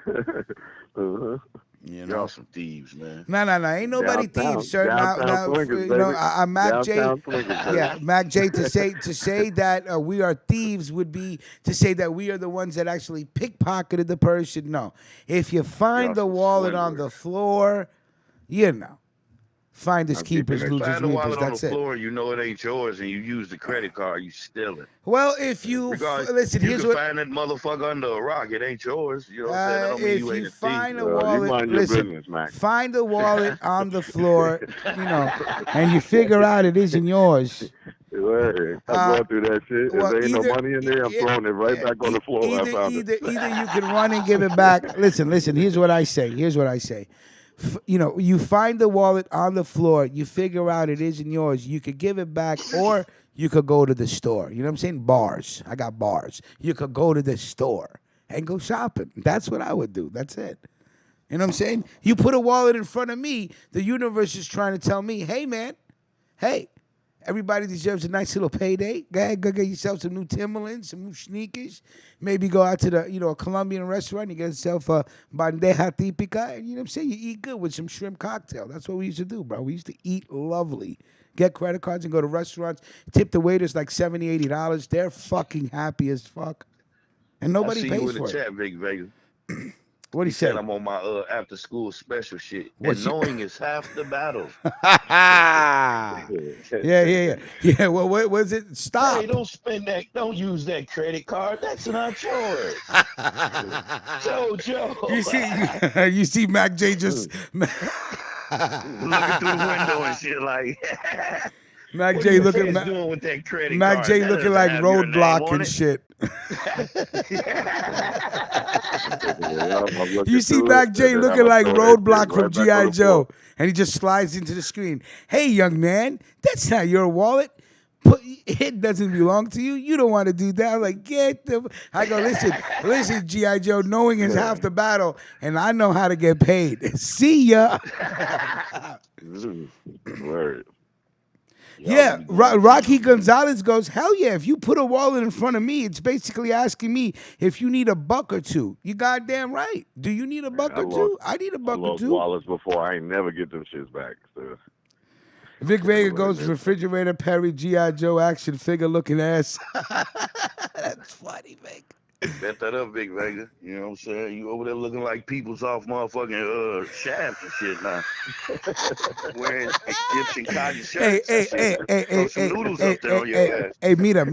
Y'all some thieves, man. No. Ain't nobody Downtown- thieves, sir. downtown swingers, baby. I'm Mac J. Downtown swingers, baby. Yeah, Mac J. To say that we are thieves would be to say that we are the ones that actually pickpocketed the person. No, if you find Y'all the some wallet on the swindlers. floor, finders, I'm keeping keepers, it. losers, Find the weepers. wallet on That's the it. floor, and you know it ain't yours, and you use the credit card, you steal it. Well, if you Regardless, listen, you here's can what. find that motherfucker under a rock. It ain't yours. You know what I'm saying? That don't mean If you ain't you a thief. find a Well, you wallet, mind your listen, business, Mac. find a wallet on the floor, and you figure out it isn't yours. Hey, I'm going through that shit. well, If there ain't either- no money in there, I'm throwing it right back on the floor. I found Either it. you can run and give it back. Listen. Here's what I say. You find the wallet on the floor. You figure out it isn't yours. You could give it back, or you could go to the store. You know what I'm saying? Bars. I got bars. You could go to the store and go shopping. That's what I would do. That's it. You know what I'm saying? You put a wallet in front of me. The universe is trying to tell me, hey, man, hey. Everybody deserves a nice little payday. Go ahead, go get yourself some new Timberlands, some new sneakers. Maybe go out to the, a Colombian restaurant. You get yourself a bandeja típica. And you know what I'm saying? You eat good with some shrimp cocktail. That's what we used to do, bro. We used to eat lovely. Get credit cards and go to restaurants. Tip the waiters like $70, $80. They're fucking happy as fuck. And I nobody see pays you in for the it. chat, Big Vegas. What'd he said say? I'm on my after school special shit, What's and you? knowing is half the battle. Yeah. Well, what was it? Hey, Stop. don't spend that. Don't use that credit card. That's not yours. Joe. You see, you see, Mac J just Looking through the window and shit like, Mac what are J you looking kids doing with that credit Mac card? J That looking doesn't like have your name Roadblock on and it. shit. I'm looking You see through it, Mac and J then I'm looking gonna like throw that shit Roadblock from right back on G.I. the floor. Joe. And he just slides into the screen. Hey, young man, that's not your wallet. It doesn't belong to you. You don't want to do that. I'm like, get the. I go, listen, G.I. Joe, knowing is half the battle, and I know how to get paid. See ya. Word. Y'all Yeah, be going too Rocky young, man. Gonzalez goes, hell yeah, if you put a wallet in front of me, it's basically asking me if you need a buck or two. You goddamn right. Do you need a buck I or lost two? I need a I buck or lost two. wallets before. I ain't never get them shits back. So Vic Vega like goes, that. refrigerator Perry, G.I. Joe action figure looking ass. That's funny, Vic. Bet that up, Big Vega. You know what I'm saying? You over there looking like people's off motherfucking Shaft and shit now. Wearing Egyptian cotton shirts and shit. Throw some noodles up there on your ass. Hey, mira.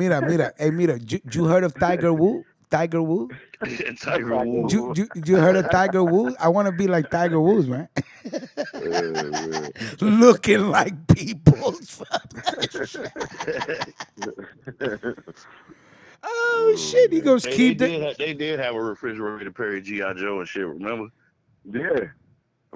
Hey, mira. You heard of Tiger Woo? Tiger Woo? Tiger Woods. You heard of Tiger Woo? I want to be like Tiger Woods, man. Yeah. Looking like people's. Oh shit! He goes, Hey, keep it. they did have a refrigerator Perry G.I. Joe and shit, remember? Yeah.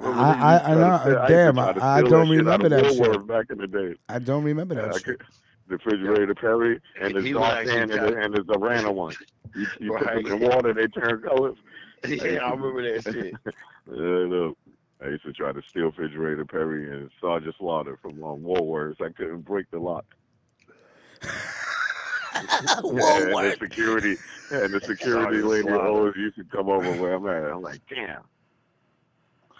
I remember they used to I try to know. steal. I used to Damn, try to I steal that don't shit out remember of that shit. Woolworth back in the day. I don't remember that I shit. could, the refrigerator Perry and the He was dark actually can and the Savannah one. You put them Right. in water, they turn colors. Yeah, I remember that shit. Look, I used to try to steal refrigerator Perry and Sergeant Slaughter from Woolworths. I couldn't break the lock. Woolworth. And the security Sergeant lady Slaughter. always used to come over where I'm at. I'm like, damn.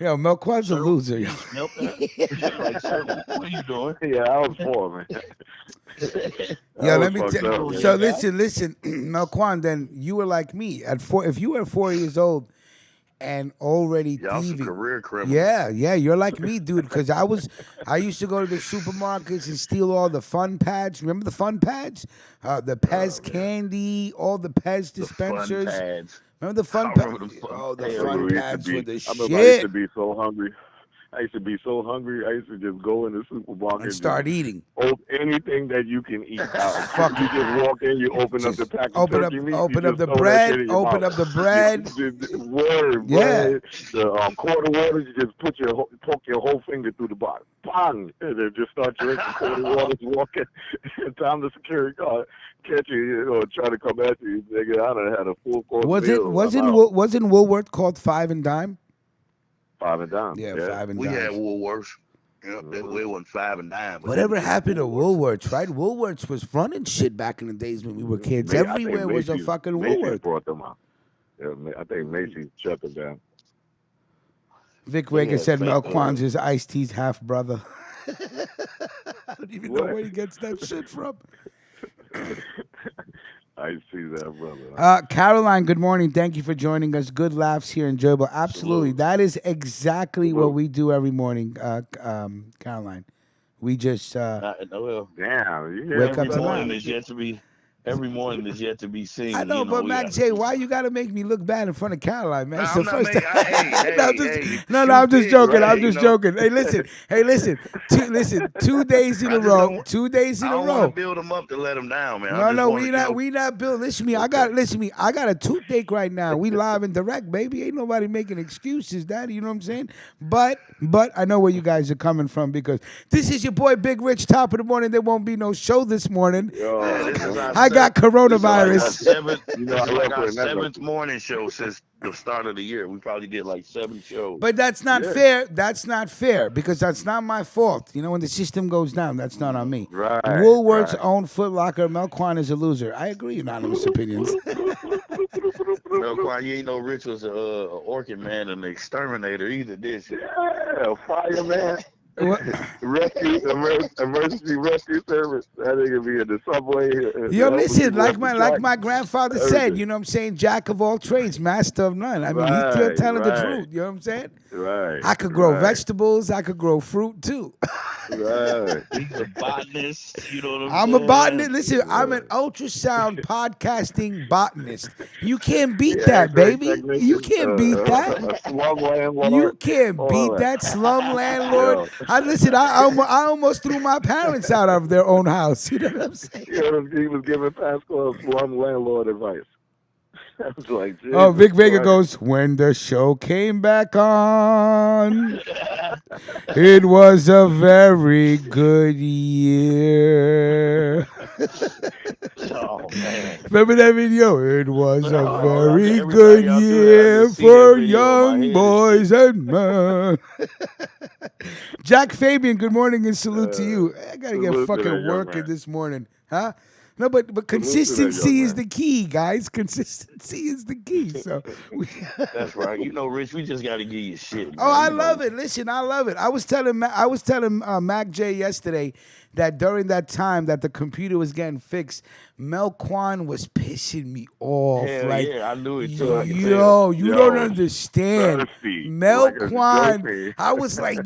Yo, Melquan's a Sir, loser. you Yo. smelt that? Like, sir, what are you doing? Yeah, I was poor, man. Yo, I let was me fucked tell. up, man. So listen, Melquan. Then you were like me at 4. If you were 4 years old and already Y'all some thieving. career criminals. Yeah, you're like me, dude. Because I used to go to the supermarkets and steal all the fun pads. Remember the fun pads? The Pez candy, all the Pez The fun dispensers. pads. Remember the fun I pads? remember the fun Oh, the pads. fun I pads were the remember I used to shit. be so hungry. I used to just go in the supermarket And start eating. anything that you can eat. Fuck You it. just walk in, you open up the Just pack of turkey meat, you open up just the throw that shit bread, in your open mouth. up the bread. Word, Yeah. bread, the quarter water, you just poke your whole finger through the bottom. Bang! And then just start drinking quarter waters, walking. Time the security guard catch you, try to come at you. Nigga, I done had a full course meal. Wasn't Woolworth called Five and Dime? 5 and dime. Yeah, Yeah. Five and We had Dime. Woolworths. Yep, that way wasn't 5 and 9. But Whatever it was happened to Woolworths. Woolworths, right? Woolworths was running shit back in the days when we were kids. I think Everywhere was a fucking Macy's Woolworth. brought them out. Yeah, I think Macy's shut them down. Vic They Vega had said fake, Melquan's his Ice-T's half brother. I don't even know where he gets that shit from. I see that, brother. Caroline, good morning. Thank you for joining us. Good laughs here, enjoyable. Absolutely. Salute. That is exactly what Salute. we do every morning, Caroline. We just Well, Damn, you hear Wake every up to morning that. is yet to be. Every morning is yet to be seen. I know, but we Mac gotta J, do why something. you gotta make me look bad in front of Caroline, man? Nah, It's the I'm not first making. time. Hey, No, I'm just shoot joking. big, I'm right? just joking. Hey, listen. 2 days in I a just row. don't. 2 days in I a don't want row. to build them up to let them down, man. I No, just no, want to, we not Bill. Listen to me. Okay. I got a toothache right now. We live and direct, baby. Ain't nobody making excuses, Daddy. You know what I'm saying? But I know where you guys are coming from because this is your boy Big Rich. Top of the morning. There won't be no show this morning. Yo, This is our I got coronavirus. This is like our seventh morning show since the start of the year. We probably did like 7 shows. But that's not Yeah. fair. That's not fair because that's not my fault. You know, when the system goes down, that's not on me. Right. Woolworth's right. own Foot Locker. Melquan is a loser. I agree. Unanimous opinions. No, Quan, you ain't know Rich was a orchid man and an exterminator either, did you? Yeah, fireman. What? Emergency rescue service. That nigga be in the subway. Yo, helping listen, people off the like track, my grandfather said, everything. you know what I'm saying? Jack of all trades, master of none. I mean, he's still Right, telling the right, truth. You know what I'm saying? right, I could grow right, vegetables. I could grow fruit too. right. He's a botanist. You know what I'm I'm a saying? botanist. Listen, I'm an ultrasound podcasting botanist. You can't He beat an that, X-ray baby. You technician, can't beat that. a slum landlord, You can't all beat that. that slum landlord. Yo, I almost threw my parents out of their own house. You know what I'm saying? he was giving Pascal slum landlord advice. I was like, Oh, Jesus Vic Vega Christ. goes, when the show came back on, it was a very good year. Oh man. Remember that video? It was a Oh, very every time good y'all do that, I year just see that for video in my young head and shit. boys and men. Jack Fabian, good morning and salute to you. I gotta get Salute to that fucking young working man. this morning, huh? No, but Salute to that consistency young is man. the key, guys. Consistency is the key. So, That's right. You know, Rich, we just got to give you shit, oh, man. I You know, love it. Listen, I love it. I was telling Mac J yesterday that during that time that the computer was getting fixed, Mel Kwan was pissing me off. hell Like, yeah, I knew it too. I could tell. yo, you don't Yo, understand. thirsty Mel like a Kwan, junkie. I was like,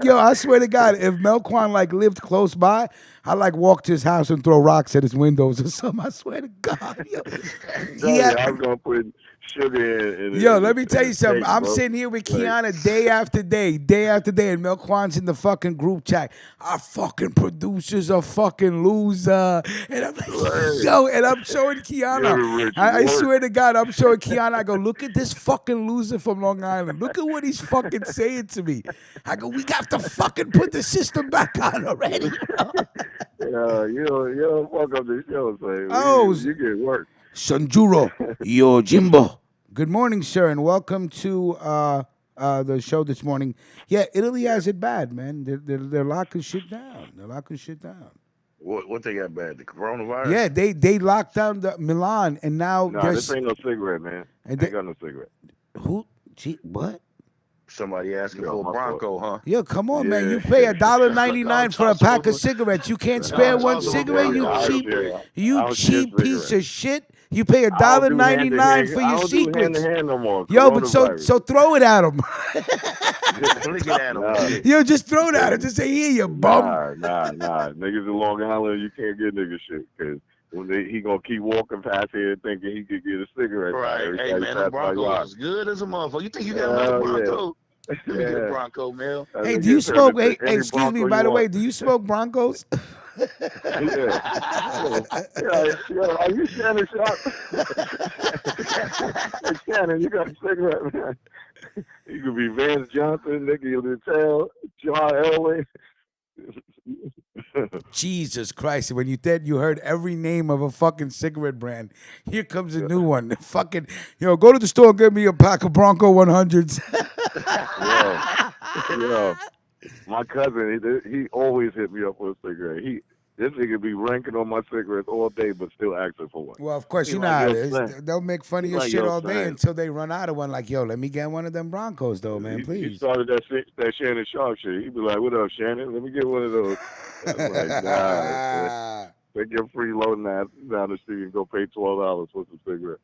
yo, I swear to God, if Mel Kwan like lived close by, I like walk to his house and throw rocks at his windows or something. I swear to God, yo. He Tell you, had, I was gonna put sugar Yo, in let me tell you his something. cake, I'm bro. sitting here with Like, Kiana day after day, and Mel Kwan's in the fucking group chat. Our fucking producer's a fucking loser. And I'm like, right, yo, and I'm showing Kiana. giving Rich I work. swear to God, I'm showing Kiana. I go, look at this fucking loser from Long Island. Look at what he's fucking saying to me. I go, we got to fucking put the system back on already, bro. You don't fuck up the show, so Oh, you get work. Sanjuro Yojimbo. Good morning, sir, and welcome to the show this morning. Yeah, Italy has it bad, man. They're locking shit down. They're locking shit down. What they got bad? The coronavirus? Yeah, they locked down the Milan, and now Nah, there's this ain't no cigarette, man. and Ain't got no cigarette. who? Gee, what? Somebody asking Yo, for a my fault. Bronco, huh? Yo, come on, man. Yeah. You pay $1.99 for a Toss 'em pack of over. cigarettes. You can't Nah, spare one toss 'em a cigarette. You Bronco. cheap, I don't share piece cigarettes. of shit. You pay I don't do hand to $1.99 hand. for I your don't do hand secrets. to hand no more. Yo, but so Coronavirus. throw it at him. Flick it at 'em. Nah. Shit. Yo, just throw it at him. Just say, here, you bum. Nah. Niggas in Long Island, you can't get nigga shit because he gonna keep walking past here thinking he could get a cigarette. Right. Every Hey, time he man, pass the my Broncos yard. is good as a motherfucker. You think you got another Bronco? Let me get a Yeah. Bronco, man. That Hey, nigga do you turn smoke? into Hey, any excuse me, Bronco by you the way, want. do you smoke Broncos? Yo, are you Shannon Sharp? Hey, Shannon, you got a cigarette, man. You could be Vance Johnson, Nicky Littell, John Elway. Jesus Christ! When you heard every name of a fucking cigarette brand, here comes a new one. Fucking, go to the store and get me a pack of Bronco 100s. Yo, my cousin, he always hit me up with a cigarette. This nigga be ranking on my cigarettes all day, but still asking for one. Well, of course, He you know like, how it yo, is. son. They'll make fun of He your like, shit yo, all day son. until they run out of one. Like, yo, let me get one of them Broncos, though, man, He please. started that Shannon Sharp shit. He be like, "What up, Shannon? Let me get one of those." I was like, nah. Take your freeloading ass down the street and go pay $12 for some cigarette.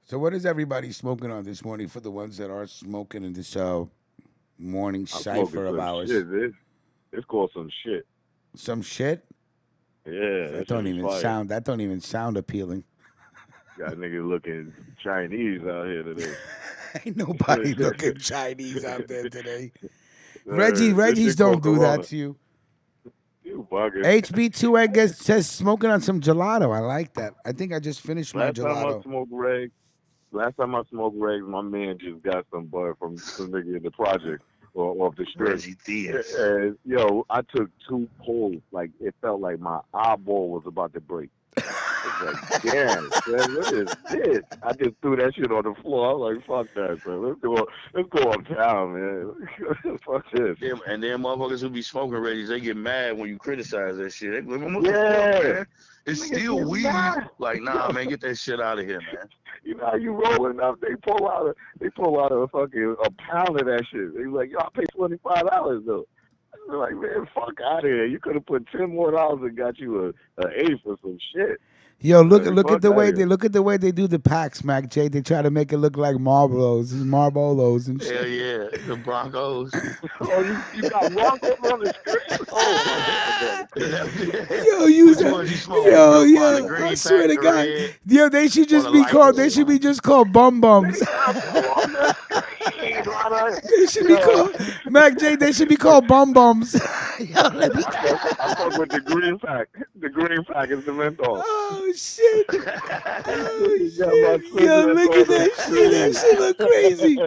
So, what is everybody smoking on this morning for the ones that are smoking in this morning I'm cipher smoking of some ours? shit. It's called some shit. Some shit? Yeah, That don't even sound appealing. Got niggas looking Chinese out here today. Ain't nobody looking Chinese out there today. This Reggie's shit don't called do Corona. that to you. You bugging. HB2 I says smoking on some gelato. I like that. I think I just finished my Last time I gelato. smoked regs, my man just got some bud from some nigga in the project or off the strip. Reggie Theus. And yo, I took 2 pulls. Like it felt like my eyeball was about to break. It's like, damn, man, what is this? I just threw that shit on the floor. I was like, fuck that, man. Let's go uptown, man. Fuck this. And then motherfuckers who be smoking Reggie, they get mad when you criticize that shit. They be like, what the Yeah. fuck, man? It's still weed. Like, nah, man, get that shit out of here, man. You now you rolling up. They pull out a fucking a pound of that shit. They like, yo, I pay $25 though. I'm like, man, fuck out of here. You could have put $10 more and got you a eighth or some shit. Yo, look at the way they do the packs, Mac J. They try to make it look like Marlboros and shit. Hell yeah, the Broncos. Oh, you got Broncos on the screen? Oh, Yo, I swear to God, yo, they should just be called. They should be just called bum bums. They should be called Mac J. They should be called bum bums. Yo, let me. I fuck with the green pack. The green pack is the menthol. Oh shit! Oh shit! Yo, look at that shit. That shit look crazy.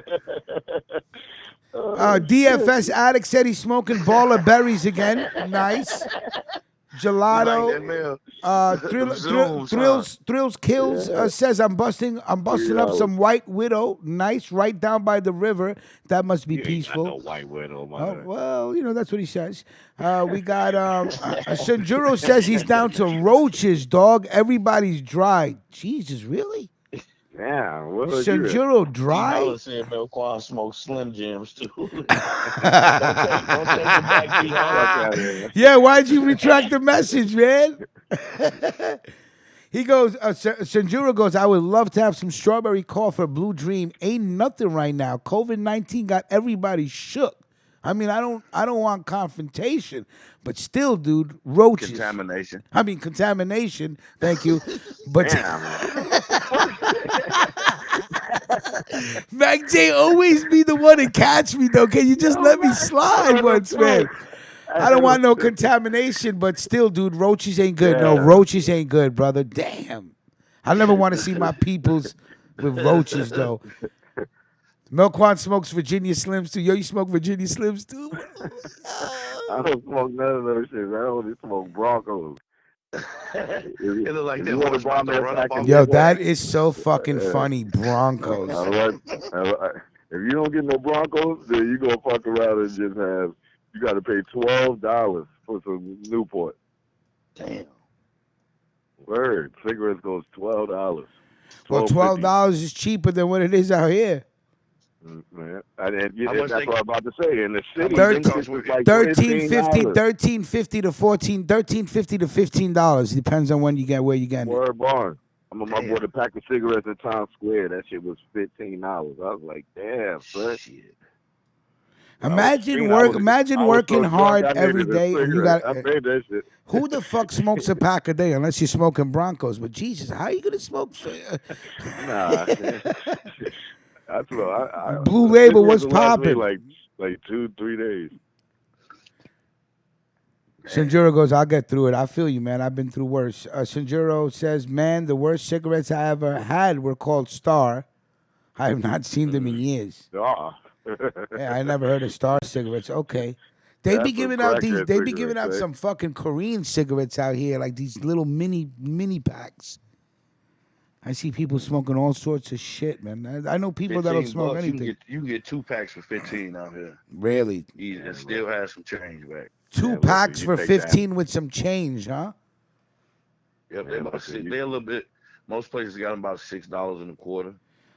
DFS Addict said he's smoking baller berries again. Nice. Gelato. Thrills Kills says I'm busting up some White Widow. Nice, right down by the river. That must be peaceful. No White Widow, well, that's what he says. We got Shinjuro says he's down to roaches, dog. Everybody's dry. Jesus, really? Yeah, Shinjuro dry? I said Melquan smokes Slim Jims too. don't take it back, yeah, why'd you retract the message, man? He goes, Shinjuro goes, I would love to have some strawberry cough or Blue Dream. Ain't nothing right now. COVID-19 got everybody shook. I mean, I don't want confrontation, but still, dude, roaches. Contamination. Thank you. But Mac J always be the one to catch me, though. Can you just let me slide once, man? I don't want no contamination, but still, dude, roaches ain't good. No, roaches ain't good, brother. Damn. I never want to see my peoples with roaches, though. Melquan smokes Virginia Slims, too. Yo, you smoke Virginia Slims, too? I don't smoke none of those shit. I only smoke Broncos. It look like they want to run up on Yo, that is so fucking funny, Broncos. If you don't get no Broncos, then you gonna fuck around and just have. You got to pay $12 for some Newport. Damn. Word. Cigarettes goes $12. Well, $12 is cheaper than what it is out here. Man, that's what I'm about to say. In the city, $13.50 to $15 depends on when you get where you get it. Word barn. I bought a pack of cigarettes in Times Square. That shit was $15. I was like, damn, son. Shit. Imagine working hard every day and you got. I paid that shit. Who the fuck smokes a pack a day unless you're smoking Broncos? But Jesus, how are you gonna smoke? Nah. That's what Blue Label was popping. Like 2-3 days. Shinjuro goes, I'll get through it. I feel you, man. I've been through worse. Shinjuro says, man, the worst cigarettes I ever had were called Star. I have not seen them in years. Star. Yeah, I never heard of Star cigarettes. Okay. They be giving out some fucking Korean cigarettes out here, like these little mini packs. I see people smoking all sorts of shit, man. I know people that don't smoke anything. You can get 2 packs for 15 out here. Really? And still has some change back. 2 packs for 15 with some change, huh? Yep, they're a little bit. Most places got them about $6.25.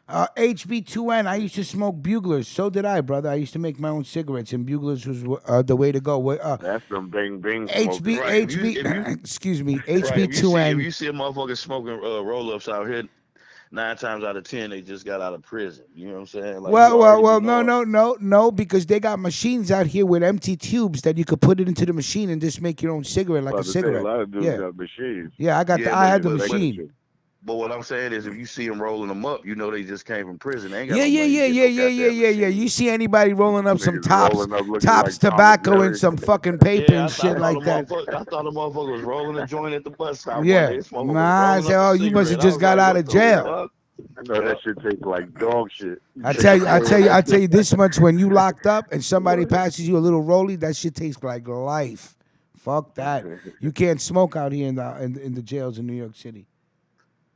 HB2N, I used to smoke Buglers. So did I, brother. I used to make my own cigarettes, and Buglers was the way to go. That's some bing bing. Excuse me, HB2N. If you see a motherfucker smoking roll-ups out here, 9 times out of 10 they just got out of prison. You know what I'm saying? Like, no, because they got machines out here with empty tubes that you could put it into the machine and just make your own cigarette like a cigarette. A lot of dudes got machines. Yeah, I had the machine. But what I'm saying is, if you see them rolling them up, you know they just came from prison. They ain't got yeah. You see anybody rolling up some tops tobacco and some fucking paper and shit like that. I thought the motherfucker was rolling a joint at the bus stop. Yeah. I said, you must have just got out of jail. I know that shit tastes like dog shit. I tell you this much: when you locked up and somebody passes you a little rollie, that shit tastes like life. Fuck that. You can't smoke out here in the jails in New York City.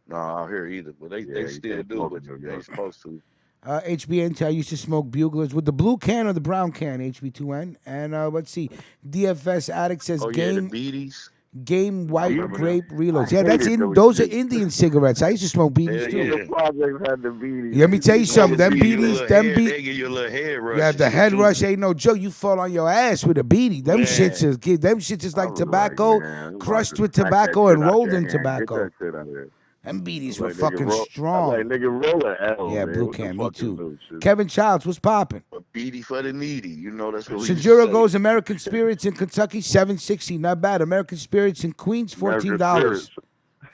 No, out here either, but they still do, but they ain't supposed to. HBN, I used to smoke Buglers with the blue can or the brown can, HB2N. And let's see, DFS Addict says the beaties. Game I White remember them. Grape Reloads. I Yeah, that's hated in. Those are shits. Indian cigarettes. I used to smoke beanies Hell too. yeah. The projects had the beaties. Let me tell you These something. Them Give you a beanies, little them head. beat. They give you a little head rush. Yeah, and the shit, head too. rush ain't no joke. You fall on your ass with a beanie. Them shits Man. is them shits is I like was tobacco, like, man, I'm about crushed to with smack that tobacco shit and out rolled your in hand. Get tobacco. that shit out of here. Them I beanies was were like, nigga, fucking roll. I was strong. like, nigga, roll an L, Yeah, man. Blue What the Can, me fuck is too. this shit? Kevin Childs, what's popping? A beady for the needy. You know that's what we used to Sajuro say. goes American Spirits in Kentucky, $7.60. Not bad. American Spirits in Queens, American $14. Spirits.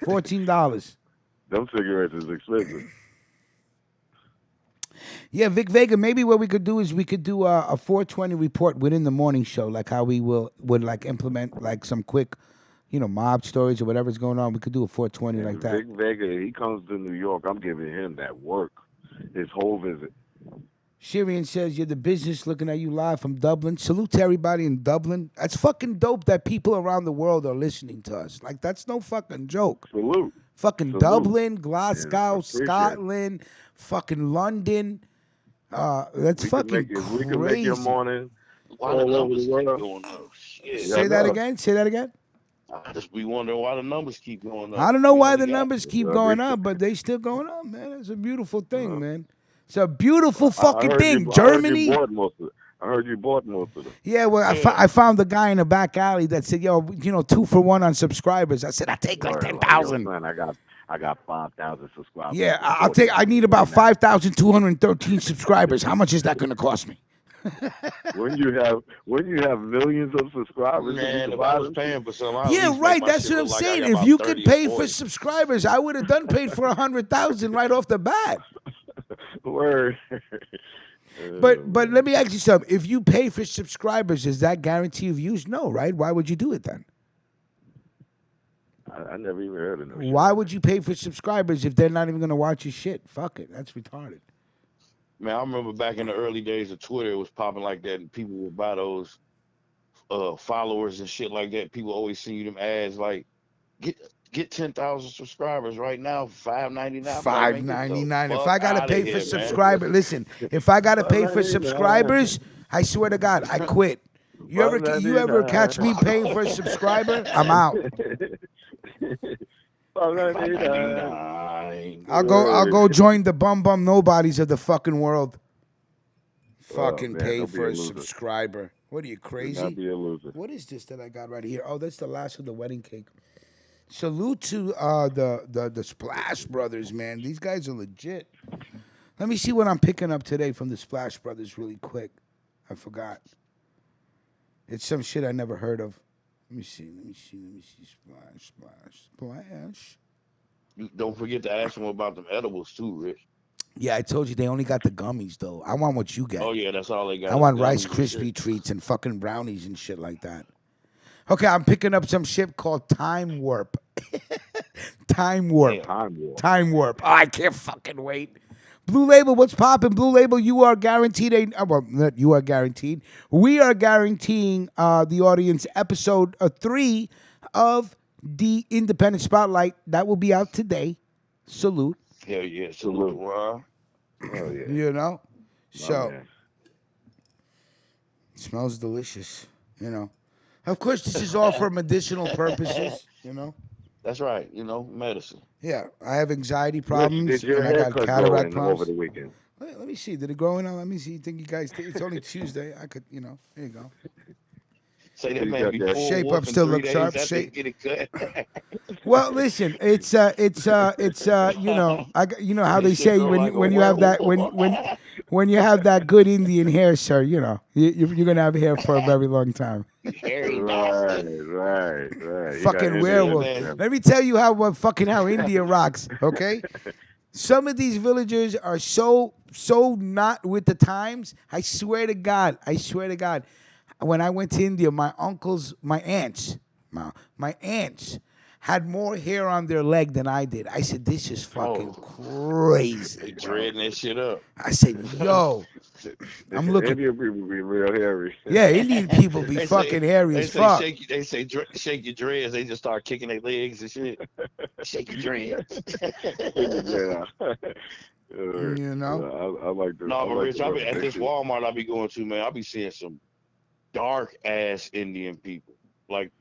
$14. Them cigarettes is expensive. Yeah, Vic Vega. Maybe what we could do is we could do a 420 report within the morning show, like how we would like implement like some quick, mob stories or whatever's going on. We could do a 420 like And that. Vic Vega, he comes to New York. I'm giving him that work. His whole visit. Shirian says you're the business looking at you live from Dublin. Salute to everybody in Dublin. That's fucking dope that people around the world are listening to us. Like that's no fucking joke. Salute. Fucking Salute. Dublin, And Glasgow, appreciate it. Scotland, fucking London. That's We could fucking make it. We could make your crazy. morning Why the all over numbers the keep world. going up? Shit. Yeah, I Say that know. again. Say that again. I just be wondering why the numbers keep going up. I don't know We why only the got numbers keep Yeah, going they- up, but they still going up, man. It's a beautiful thing, man. It's a beautiful I fucking heard thing. you. I heard you Germany. bought most of it. I heard you bought most of it. Yeah, well, Yeah. I found the guy in the back alley that said, "Yo, 2-for-1 on subscribers." I said, "I take like Word, like, yo, 10,000." son, I got 5,000 subscribers. Yeah, for I'll take. I need about 49. 5,213 subscribers. How much is that going to cost me? When you have millions of subscribers, Man, you if buy I was them paying for something, I'd at Yeah, least make right. my That's shit what I'm look like I saying. got If about you 30 could or pay for 40. subscribers, I would have done paid for 100,000 right off the bat. Word. But let me ask you something. If you pay for subscribers, is that guarantee of views? No, right? Why would you do it then? I never even heard of no shit. Why would you pay for subscribers if they're not even going to watch your shit? Fuck it. That's retarded. Man, I remember back in the early days of Twitter, it was popping like that, and people would buy those followers and shit like that. People always send you them ads like, get 10,000 subscribers right now for $5.99. Like, man, get the $5.99. If fuck I gotta outta pay here, for man. subscribers, listen. If I gotta pay for $5.99. subscribers, I swear to God, I quit. You ever catch me paying for a subscriber? I'm out. $5.99. I'll go join the bum nobodies of the fucking world. Fucking man, pay don't be for a a loser. subscriber. What are you Do crazy? not be a loser. What is this that I got right here? Oh, that's the last of the wedding cake. Salute to the Splash Brothers, man. These guys are legit. Let me see what I'm picking up today from the Splash Brothers really quick. I forgot. It's some shit I never heard of. Let me see. Splash. Don't forget to ask them about them edibles too, Rich. Yeah, I told you they only got the gummies though. I want what you get. Oh yeah, that's all they got. I want Gummies Rice and Krispie shit. treats and fucking brownies and shit like that. Okay, I'm picking up some shit called Time Warp. Time Warp. Time Warp. Oh, I can't fucking wait. Blue Label, what's poppin'? Blue Label, you are guaranteed not you are guaranteed. We are guaranteeing the audience episode 3 of the Independent Spotlight. That will be out today. Salute. Hell yeah, salute, Ron. Oh yeah. You know? So, man. it smells delicious, you know. Of course, this is all for medicinal purposes, you know. That's right, medicine. Yeah, I have anxiety Rich, problems did your and I got haircut cataract go in over problems. the weekend? Let me see. Did it go in? Let me see. You think you guys? It's only Tuesday. I could, there you go. Say that You man got be that full shape wolf up, in still 3 look days sharp, after shape- he get it cut. Well, listen, it's how they say Grow like a when you have that werewolf. when you have that good Indian hair, sir, you're gonna have hair for a very long time. Hairy bastard. Right. You Fucking got Indian werewolf. accent. Let me tell you how India rocks. Okay, some of these villagers are so not with the times. I swear to God. When I went to India, my aunts had more hair on their leg than I did. I said, this is fucking crazy. They bro. dreading that shit up. I said, yo, I'm looking. Indian people be real hairy. Yeah, Indian people be They fucking say, hairy they as say fuck. shake your dreads. They just start kicking their legs and shit. Shake your dreads. Yeah. You know? I like this. No, but Rich, I be at this wall. Walmart I be going to, man. I be seeing some dark ass Indian people. Like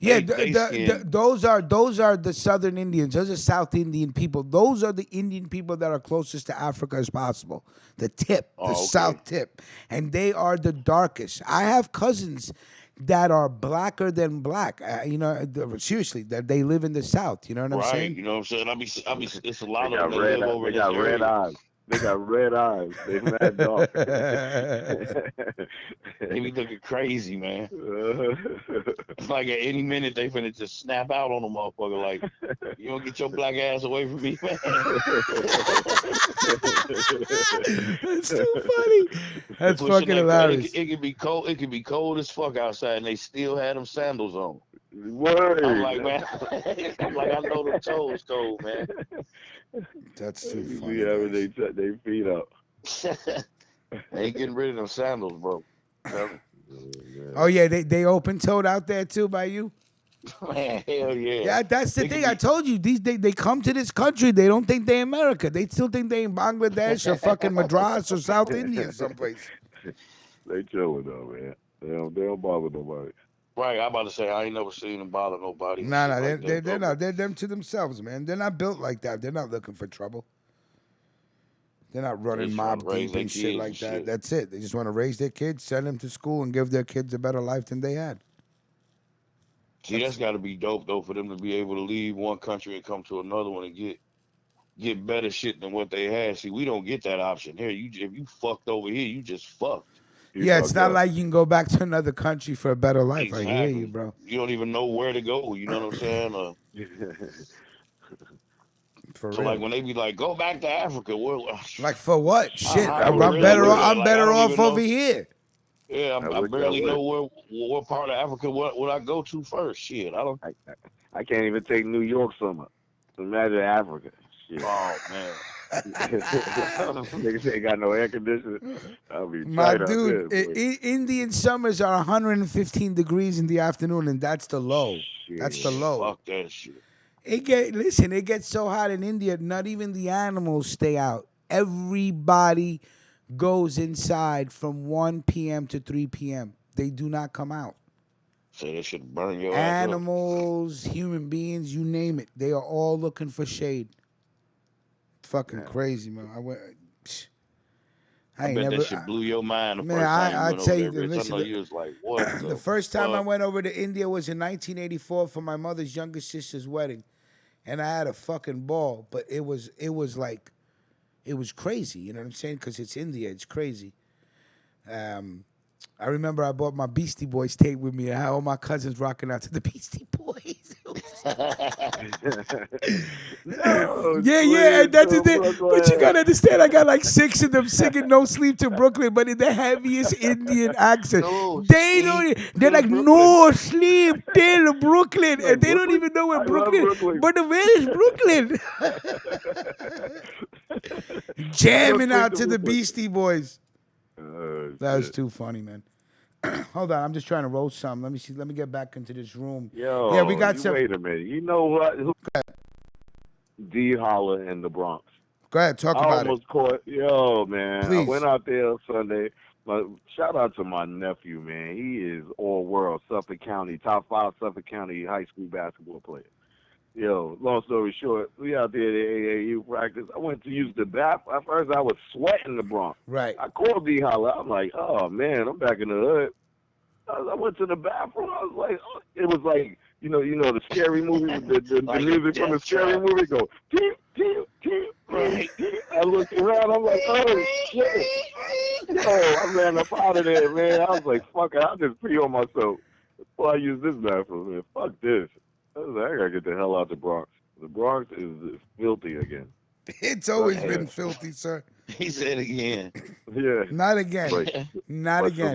Yeah, They skin. those are the Southern Indians. Those are South Indian people. Those are the Indian people that are closest to Africa as possible. The tip, the Oh, okay. South tip, and they are the darkest. I have cousins that are blacker than black. Seriously, that they live in the South. You know what I'm Right. saying? You know what I'm saying? It's a They lot of them got that live over they in this got red area. eyes. They got red eyes. They mad dark. They be looking crazy, man. It's like at any minute they finna just snap out on a motherfucker. Like, you don't get your black ass away from me, man. That's too funny. That's Pushing fucking that crazy. hilarious. It could be cold. It could be cold as fuck outside, and they still had them sandals on. Word. I'm like, man. I'm like, I know them toes cold, man. That's too You funny. see how Guys. they feet up. They ain't getting rid of them sandals, bro. Oh yeah, they open toed out there too by you. Man, hell yeah. Yeah, that's the They thing. could I told you they come to this country. They don't think they America. They still think they in Bangladesh or fucking Madras or South India someplace. They chilling though, man. They don't bother nobody. Right, I'm about to say I ain't never seen them bother nobody. And No, shit like they're that, not. They're them to themselves, man. They're not built like that. They're not looking for trouble. They're not They running just wanna mob raise deep their and shit kids like and that. shit. That's it. They just want to raise their kids, send them to school, and give their kids a better life than they had. See, that's got to be dope though for them to be able to leave one country and come to another one and get better shit than what they had. See, we don't get that option here. If you fucked over here, you just fucked. You Yeah, it's fucked not up. like you can go back to another country for a better life. I hear you, Exactly. bro. You don't even know where to go. You know what I'm saying? For So like real. when they be like, go back to Africa, well, Like for what? Shit, I I'm really better. would. I'm Like I better don't off even over know. here. Yeah, I I wish I barely would. know what part of Africa would I go to first. Shit, I don't. I can't even take New York summer. Imagine Africa. Shit. Oh man. Niggas ain't got no air conditioning. I'll be My tight out there, dude, boy. Indian summers are 115 degrees in the afternoon, and that's the low. That's the Shit. low. Fuck that shit. It gets so hot in India, not even the animals stay out. Everybody goes inside from 1 p.m. to 3 p.m. They do not come out. Say that shit burn your ass up. Animals, human beings, you name it. They are all looking for shade. Fucking crazy, man. I I ain't bet that never. shit blew your mind the Man, first time you I went tell over you, there, Rich. I know listen, you was like, what the the first time I fuck? went over to India was in 1984 for my mother's younger sister's wedding, and I had a fucking ball. But it was like, it was crazy. You know what I'm saying? Because it's India, it's crazy. I remember I bought my Beastie Boys tape with me. I had all my cousins rocking out to the Beastie Boys. No, Yeah, and please that's the go thing. But you Brooklyn. gotta understand, I got like 6 of them singing "No Sleep to Brooklyn," but in the heaviest Indian accent. No They sleep don't. They're till like Brooklyn. "No sleep till Brooklyn," and Like they don't Brooklyn? even know where I love Brooklyn. Brooklyn. But where is Brooklyn? Jamming Sleep out to to the Brooklyn. Beastie Boys. That was Shit. too funny, man. Hold on, I'm just trying to roll some. Let me see. Let me get back into this room. Yo, Yeah, we got you some. wait a minute. You know what? D Holler in the Bronx. Go ahead, talk I about it, almost caught. Yo, man. I please. went out there Sunday. Shout out to my nephew, man. He is all world, Suffolk County, top 5 Suffolk County high school basketball player. Yo, long story short, we out there at the AAU practice. I went to use the bathroom. At first, I was sweating the Bronx. Right. I called D Holler. I'm like, oh man, I'm back in the hood. I went to the bathroom. I was like, oh, it was like, you know, the scary movie, the Like music from the Death scary Trap. movie go, teep, teep, teep, Right. teep. I looked around. I'm like, oh shit. Yo, I ran up out of there, man. I was like, fuck it. I'll just pee on myself before I use this bathroom, man. Fuck this. I was like, I gotta get the hell out the Bronx. The Bronx is filthy again. It's always Yeah. been filthy, sir. He said again. Yeah. Not again. But Not But again.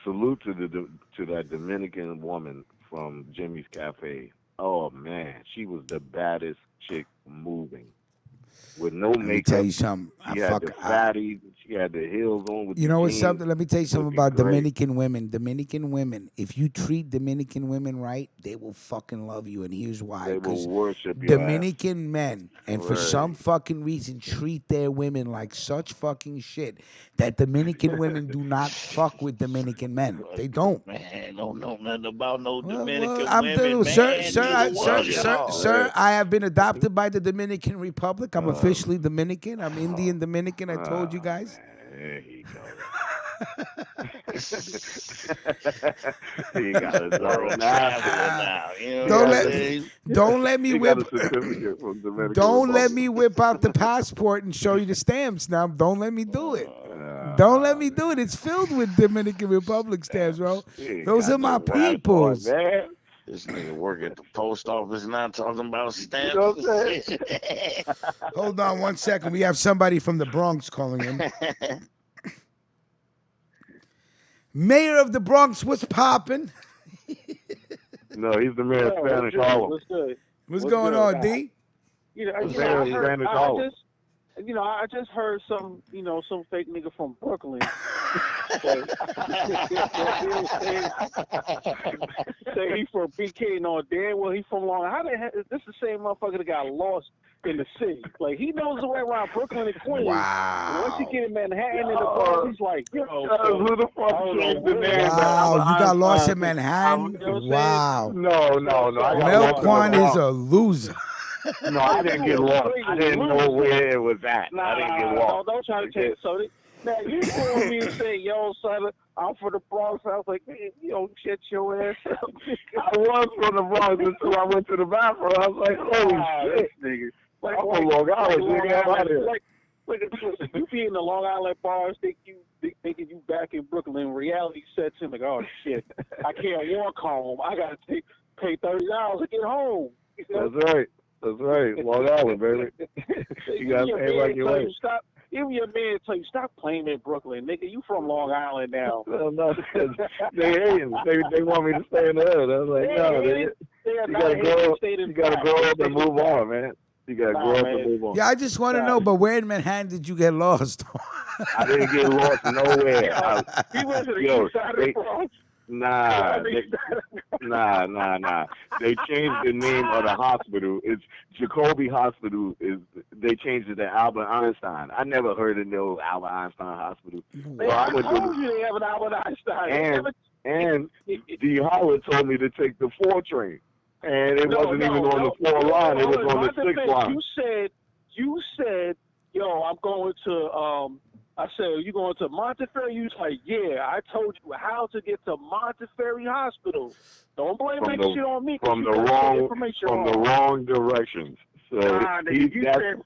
salute to that Dominican woman from Jimmy's Cafe. Oh man, she was the baddest chick moving with no Let me tell makeup. you something. She had the fatties. She had the heels on with You the know what's jeans. something? Let me tell you something Looking about great. Dominican women. Dominican women, if you treat Dominican women right, they will fucking love you. And here's why. They will Because worship your ass. Dominican men, and for some Right. fucking reason, treat their women like such fucking shit that Dominican women do not fuck with Dominican men. They don't. Man. ain't know nothing about no Well, Dominican I'm women, sir, man. sir, Neither sir, one of sir, y'all. sir. I have been adopted by the Dominican Republic. I'm officially Dominican. I'm Indian Dominican. I told you guys. Man, there he goes. He got it World traveler now. You know Don't what I'm let saying? don't let me He got whip. a certificate from Dominican Don't let Republic. me whip out the passport and show you the stamps. Now, don't let me do it. Uh, Don't let me do it. It's filled with Dominican Republic stamps, bro. He ain't Those got are my no passport, peoples. man. this nigga work at the post office now talking about You stamps know what I'm and saying? shit. Hold on 1 second. We have somebody from the Bronx calling in. Mayor of the Bronx, what's popping? No, he's the mayor of Yo, Spanish what's Harlem. What's good? What's What's going good, on, Doc? D? Mayor of I Spanish Harlem. just heard some fake nigga from Brooklyn say he from BK and all damn well he from Long Island. How the heck is this the same motherfucker that got lost in the city? Like he knows the way around Brooklyn and Queens. Wow. Once he get in Manhattan and the Bronx, he's like, yo, Who the fuck changed the name? Wow, you got lost in I'm- Manhattan? you know what I'm Wow. No. I got lost in the Melquan is Bronx. a loser. No, I didn't get lost. I didn't know where it was at. I didn't get lost. Don't try to change. So now you call me and say, yo, son, I'm from the Bronx. I was like, man, shut your ass up. I was from the Bronx until I went to the bathroom. I was like, holy shit. Nigga. I'm from Long Island, nigga. I'm out here. Like, you be in the Long Island bars, thinking you back in Brooklyn. Reality sets in, like, oh shit, I can't walk home. I gotta pay $30 to get home. That's right. Long Island, baby. You gotta pay like you ain't. Even your man tell you, stop playing in Brooklyn, nigga. You from Long Island now. No, they hating. They want me to stay in the hood. I was like, no, you gotta grow up and move on, man. You gotta grow up and move on. Yeah, I just want to know, but where in Manhattan did you get lost? I didn't get lost nowhere. He went to the east side of the Bronx. Nah. They changed the name of the hospital. It's Jacoby Hospital. They changed it to Albert Einstein. I never heard of no Albert Einstein Hospital. So I told you they have an Albert Einstein. And D. Howard told me to take the 4 train, and it wasn't even on the 4 line. It was on the 6 line. You said, yo, I'm going to I said, are you going to Montefiore? You was like, yeah. I told you how to get to Montefiore Hospital. Don't blame that shit on me. From the wrong directions. So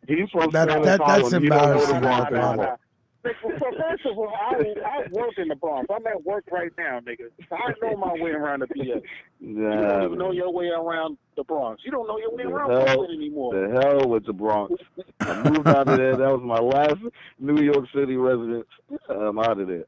he's from Spanish Harlem. That's embarrassing. First of all, I work in the Bronx. I'm at work right now, nigga. I know my way around the BS. You don't even know your way around the Bronx. You don't know your way around Brooklyn anymore. The hell with the Bronx. I moved out of there. That was my last New York City residence. I'm out of there.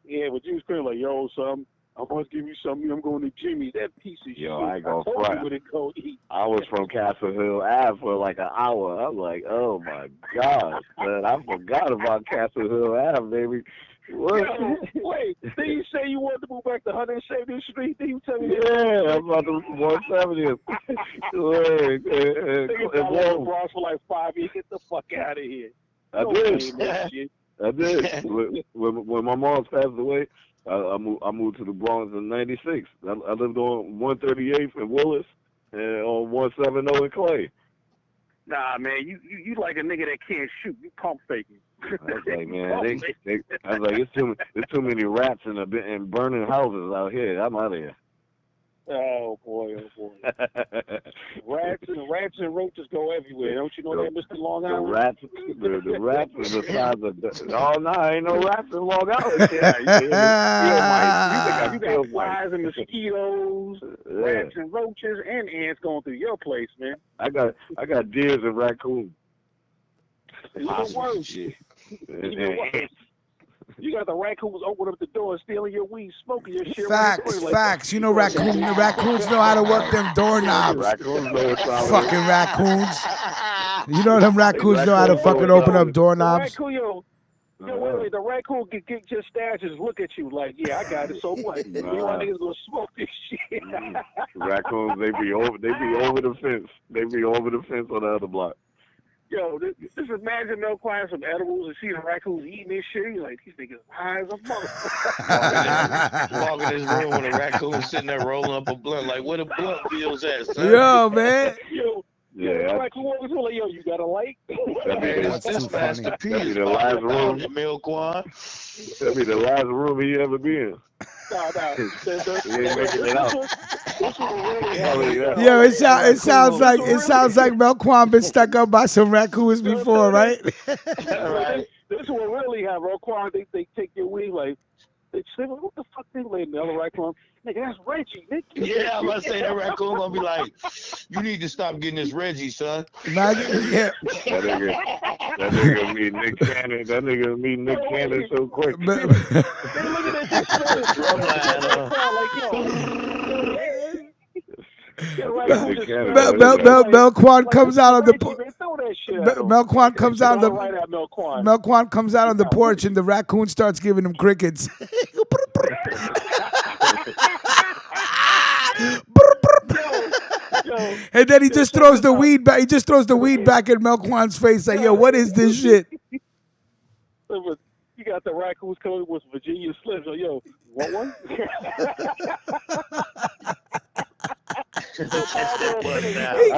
Yeah, but you was kind of like, yo, son, I'm going to give you something. I'm going to Jimmy's. That piece of shit. I ain't gonna told front. you where to go eat. I was from Castle Hill Ave for like an hour. I was like, oh my God, man, I forgot about Castle Hill Ave, baby. What? Yo, wait, did you say you wanted to move back to 170th Street? Did you tell me that? Yeah, I'm about to 170th. Nigga, I lived in Bronx for like 5 years. Get the fuck out of here. I did. When my mom passed away, I moved to the Bronx in '96. I lived on 138th in Willis and on 170 in Clay. Nah, man, you like a nigga that can't shoot. You pump faking. I was like, man, I was like, it's too many rats and burning houses out here. I'm out of here. Oh boy. Rats and roaches go everywhere. Don't you know that, Mr. Long Island? The rats are the size of. Oh no, ain't no rats in Long Island. You got flies and mosquitoes, rats and roaches, and ants going through your place, man. I got deers and raccoons. Even worse. You got the raccoons open up the door, stealing your weed, smoking your shit. Facts. You know raccoons know how to work them doorknobs. Fucking raccoons. You know them raccoons know how to fucking open up doorknobs. The raccoon can get your stash and just look at you like, yeah, I got it. So what? You niggas gonna smoke this shit. Raccoons, they be over the fence. They be over the fence on the other block. Yo, just imagine Melquan some edibles and seeing the raccoons eating this shit. You're like, these niggas high as a motherfucker. Walk in this room with a raccoon sitting there rolling up a blunt. Like, where the blunt feels at, son? Yo, man. Yeah, raccoon walking through like, yo, you got a light? That's too funny. Master P That'd be is the last room. Milquan. That'd be the last room he ever be in. Nah. He ain't making it out. Yo, it sounds like Melquan been stuck up by some raccoons before, right? Right. This is what really happened. Raquan, they take your weed, like, they say, what the fuck they laid in the other raccoon? Nigga, that's Reggie, nigga. Yeah, I'm about to say that raccoon gonna be like, you need to stop getting this Reggie, son. Yeah. That nigga meet Nick Cannon. That nigga meet Nick Cannon so quick. They looking at this Melquan comes out on the Melquan comes out on the porch and the raccoon starts giving him crickets. And then he just throws the weed back. He just throws the weed back in Melquan's face. Like, yo, what is this shit? You got the raccoons coming with Virginia Slims. So, yo, want one? He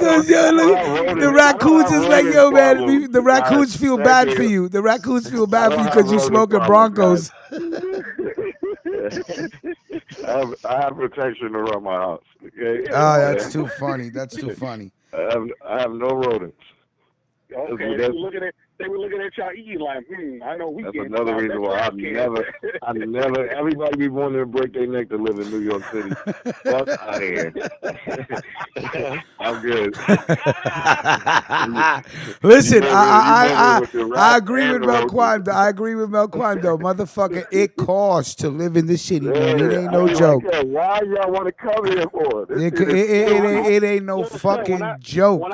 goes, yo, look, the raccoons is like, yo, man, the raccoons feel bad for you. The raccoons feel bad for you because you smoking Broncos. I have protection around my house. Okay? Oh, that's too funny. That's too funny. I have no rodents. Okay, they were looking at y'all eating like, I know we That's get another reason why I never, everybody be wanting to break their neck to live in New York City. Fuck out of here. I'm good. Listen, I agree with Melquan. I agree with Melquan, though. Motherfucker, it costs to live in this city, man. It ain't no joke. Like, why y'all want to come here for? It ain't no fucking joke.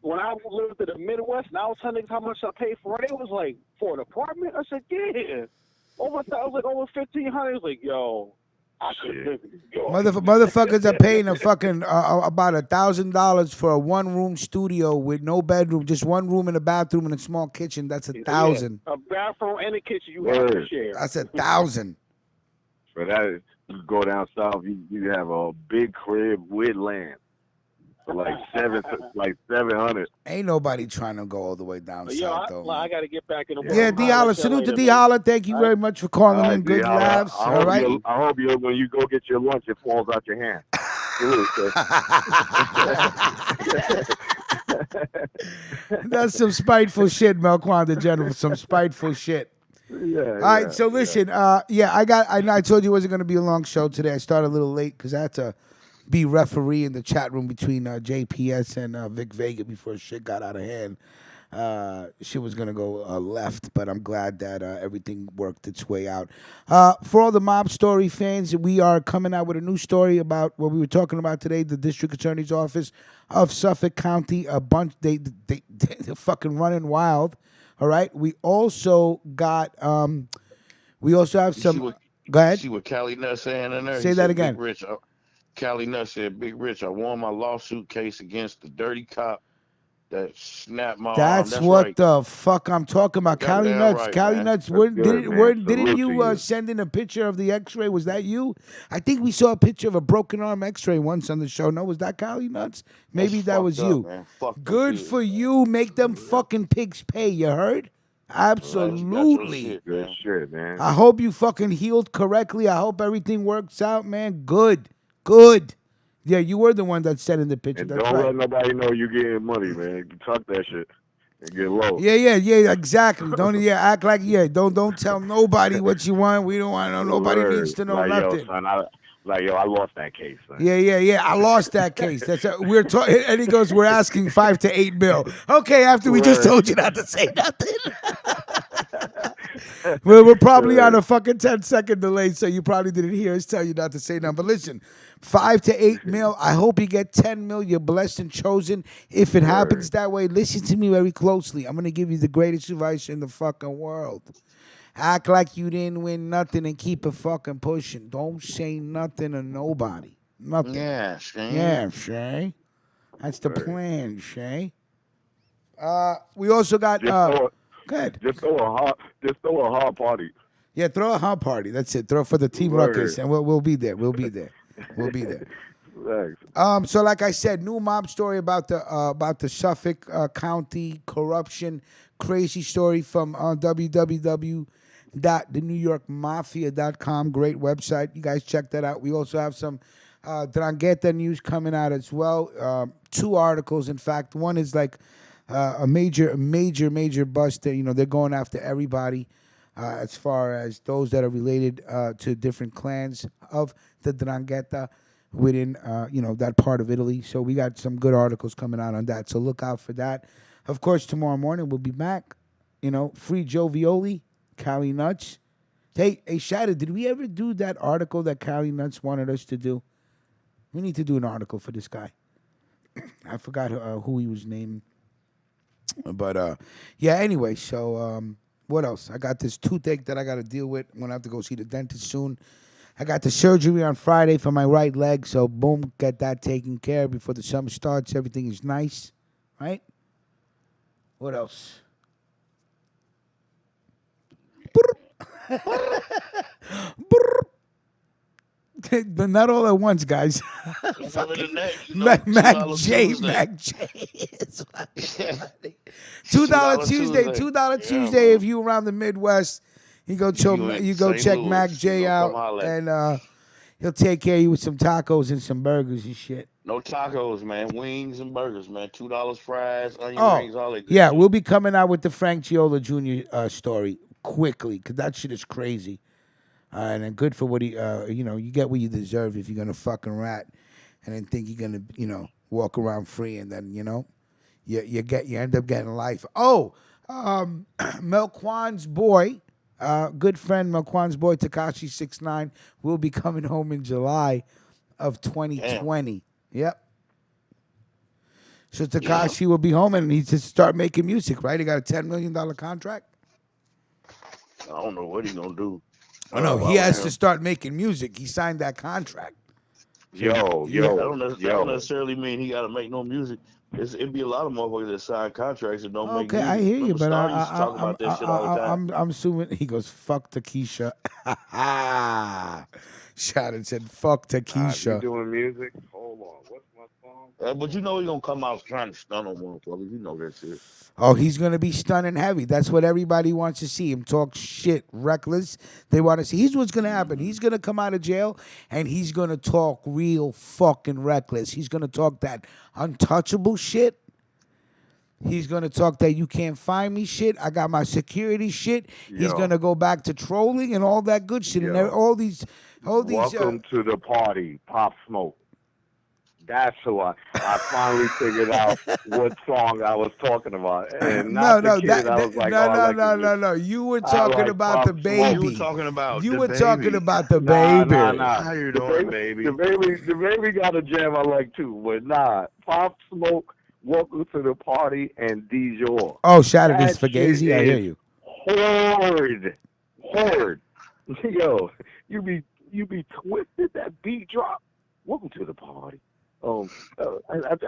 When I lived in the Midwest and I was telling niggas how much I paid for it, it was like, for an apartment? I said, yeah. Over 1,500. It was like, yo, I could live in New York. Motherfuckers are paying about $1,000 for a one-room studio with no bedroom, just one room and a bathroom and a small kitchen. That's $1,000. Yeah, a bathroom and a kitchen you have to share. That's $1,000. For that, you go down south, you have a big crib with land. Like 700. Ain't nobody trying to go all the way down south, though. I got to get back in the Yeah, D Holler. Salute to D Holler. Thank you very much for calling in. Good laughs. All right. I hope you, when you go get your lunch, it falls out your hand. That's some spiteful shit, Melquan the General. Some spiteful shit. Yeah. All right. So listen. I told you it wasn't going to be a long show today. I started a little late because I had to be referee in the chat room between JPS and Vic Vega before shit got out of hand. She was going to go left, but I'm glad that everything worked its way out. For all the Mob Story fans, we are coming out with a new story about what we were talking about today, the District Attorney's Office of Suffolk County. A bunch, they're fucking running wild. All right. We also got, we also have some, go ahead. See what Cali Nutt saying in there? Say that again. Big Rich, Cali Nutt said, Big Rich, I won my lawsuit case against the dirty cop that snapped my arm. That's what the fuck I'm talking about. Cali Nuts. Right, Cali man. Nuts. Didn't you send in a picture of the x-ray? Was that you? I think we saw a picture of a broken arm x-ray once on the show. No, was that Cali Nuts? Maybe that was you. Good for you. Make them fucking pigs pay. You heard? Absolutely. Good shit, man. I hope you fucking healed correctly. I hope everything works out, man. Good. Yeah, you were the one that said in the picture. And that's don't right. let nobody know you getting money, man. You talk that shit and get low. Yeah, exactly. Act like Don't tell nobody what you want. We don't want to know. Nobody needs to know nothing. Yo, son, I lost that case. Son. Yeah. I lost that case. We're talking, and he goes, we're asking $5 to $8 million. Okay, after we just told you not to say nothing. Well, we're probably on a fucking 10-second delay, so you probably didn't hear us tell you not to say nothing. But listen, $5 to $8 million. I hope you get $10 million. You're blessed and chosen. If it happens that way, listen to me very closely. I'm gonna give you the greatest advice in the fucking world. Act like you didn't win nothing and keep it fucking pushing. Don't say nothing to nobody. Nothing. Yeah, Shay. Yeah, Shay. That's the plan, Shay. We also got. Go ahead. Just throw a hard party. Yeah, throw a hot party. That's it. Throw for the Team Ruckus, and we'll be there. We'll be there. We'll be there. Thanks. So like I said, new mob story about the Suffolk County corruption, crazy story from www.thenewyorkmafia.com. Great website. You guys check that out. We also have some Drangheta news coming out as well. 2 articles, in fact. One is like a major bust. That, they're going after everybody. As far as those that are related to different clans of the Drangheta within, that part of Italy. So we got some good articles coming out on that. So look out for that. Of course, tomorrow morning we'll be back. Free Joe Violi, Cali Nuts. Hey, Shadow, did we ever do that article that Cali Nuts wanted us to do? We need to do an article for this guy. I forgot who he was named. But, yeah, anyway, so... what else? I got this toothache that I got to deal with. I'm going to have to go see the dentist soon. I got the surgery on Friday for my right leg, so boom, get that taken care of before the summer starts. Everything is nice, right? What else? But not all at once, guys. Mac J. It's $2 Tuesday. $2 Tuesday if you around the Midwest. You go check Mac J out, and he'll take care of you with some tacos and some burgers and shit. No tacos, man. Wings and burgers, man. $2 fries, onion rings, all that. Yeah, we'll be coming out with the Frank Giola Jr. Story quickly, because that shit is crazy. And then good for what he, you get what you deserve if you're gonna fucking rat, and then think you're gonna, walk around free, and then you end up getting life. Oh, Melquan's boy, good friend Melquan's boy Tekashi 6ix9ine will be coming home in July of 2020. Damn. Yep. So Tekashi will be home, and he just start making music. Right? He got a $10 million contract. I don't know what he's gonna do. Oh no, he has to start making music. He signed that contract. Yo. That don't necessarily mean he got to make no music. It'd be a lot of motherfuckers that sign contracts that don't make music. Okay, I hear you, but I'm assuming he goes, fuck Takesha. Shouted said, fuck Takesha. You doing music? Hold on, what's my song? But he's gonna come out trying to stun on motherfuckers. You know that shit. Oh, he's gonna be stunning heavy. That's what everybody wants to see him talk shit, reckless. They want to see. Here's what's gonna happen. He's gonna come out of jail and he's gonna talk real fucking reckless. He's gonna talk that untouchable shit. He's gonna talk that you can't find me shit. I got my security shit. He's gonna go back to trolling and all that good shit and all these. Welcome to the party, Pop Smoke. That's who I finally figured out what song I was talking about. And no. You were talking about the baby. You were talking about the baby. Nah. How you doing, baby? The baby got a jam I like too, but nah. Pop Smoke, Welcome to the Party, and Dijon. Oh, shout out to Fugazi. I hear you. Hard. Yo, you be twisted, that beat drop. Welcome to the party. I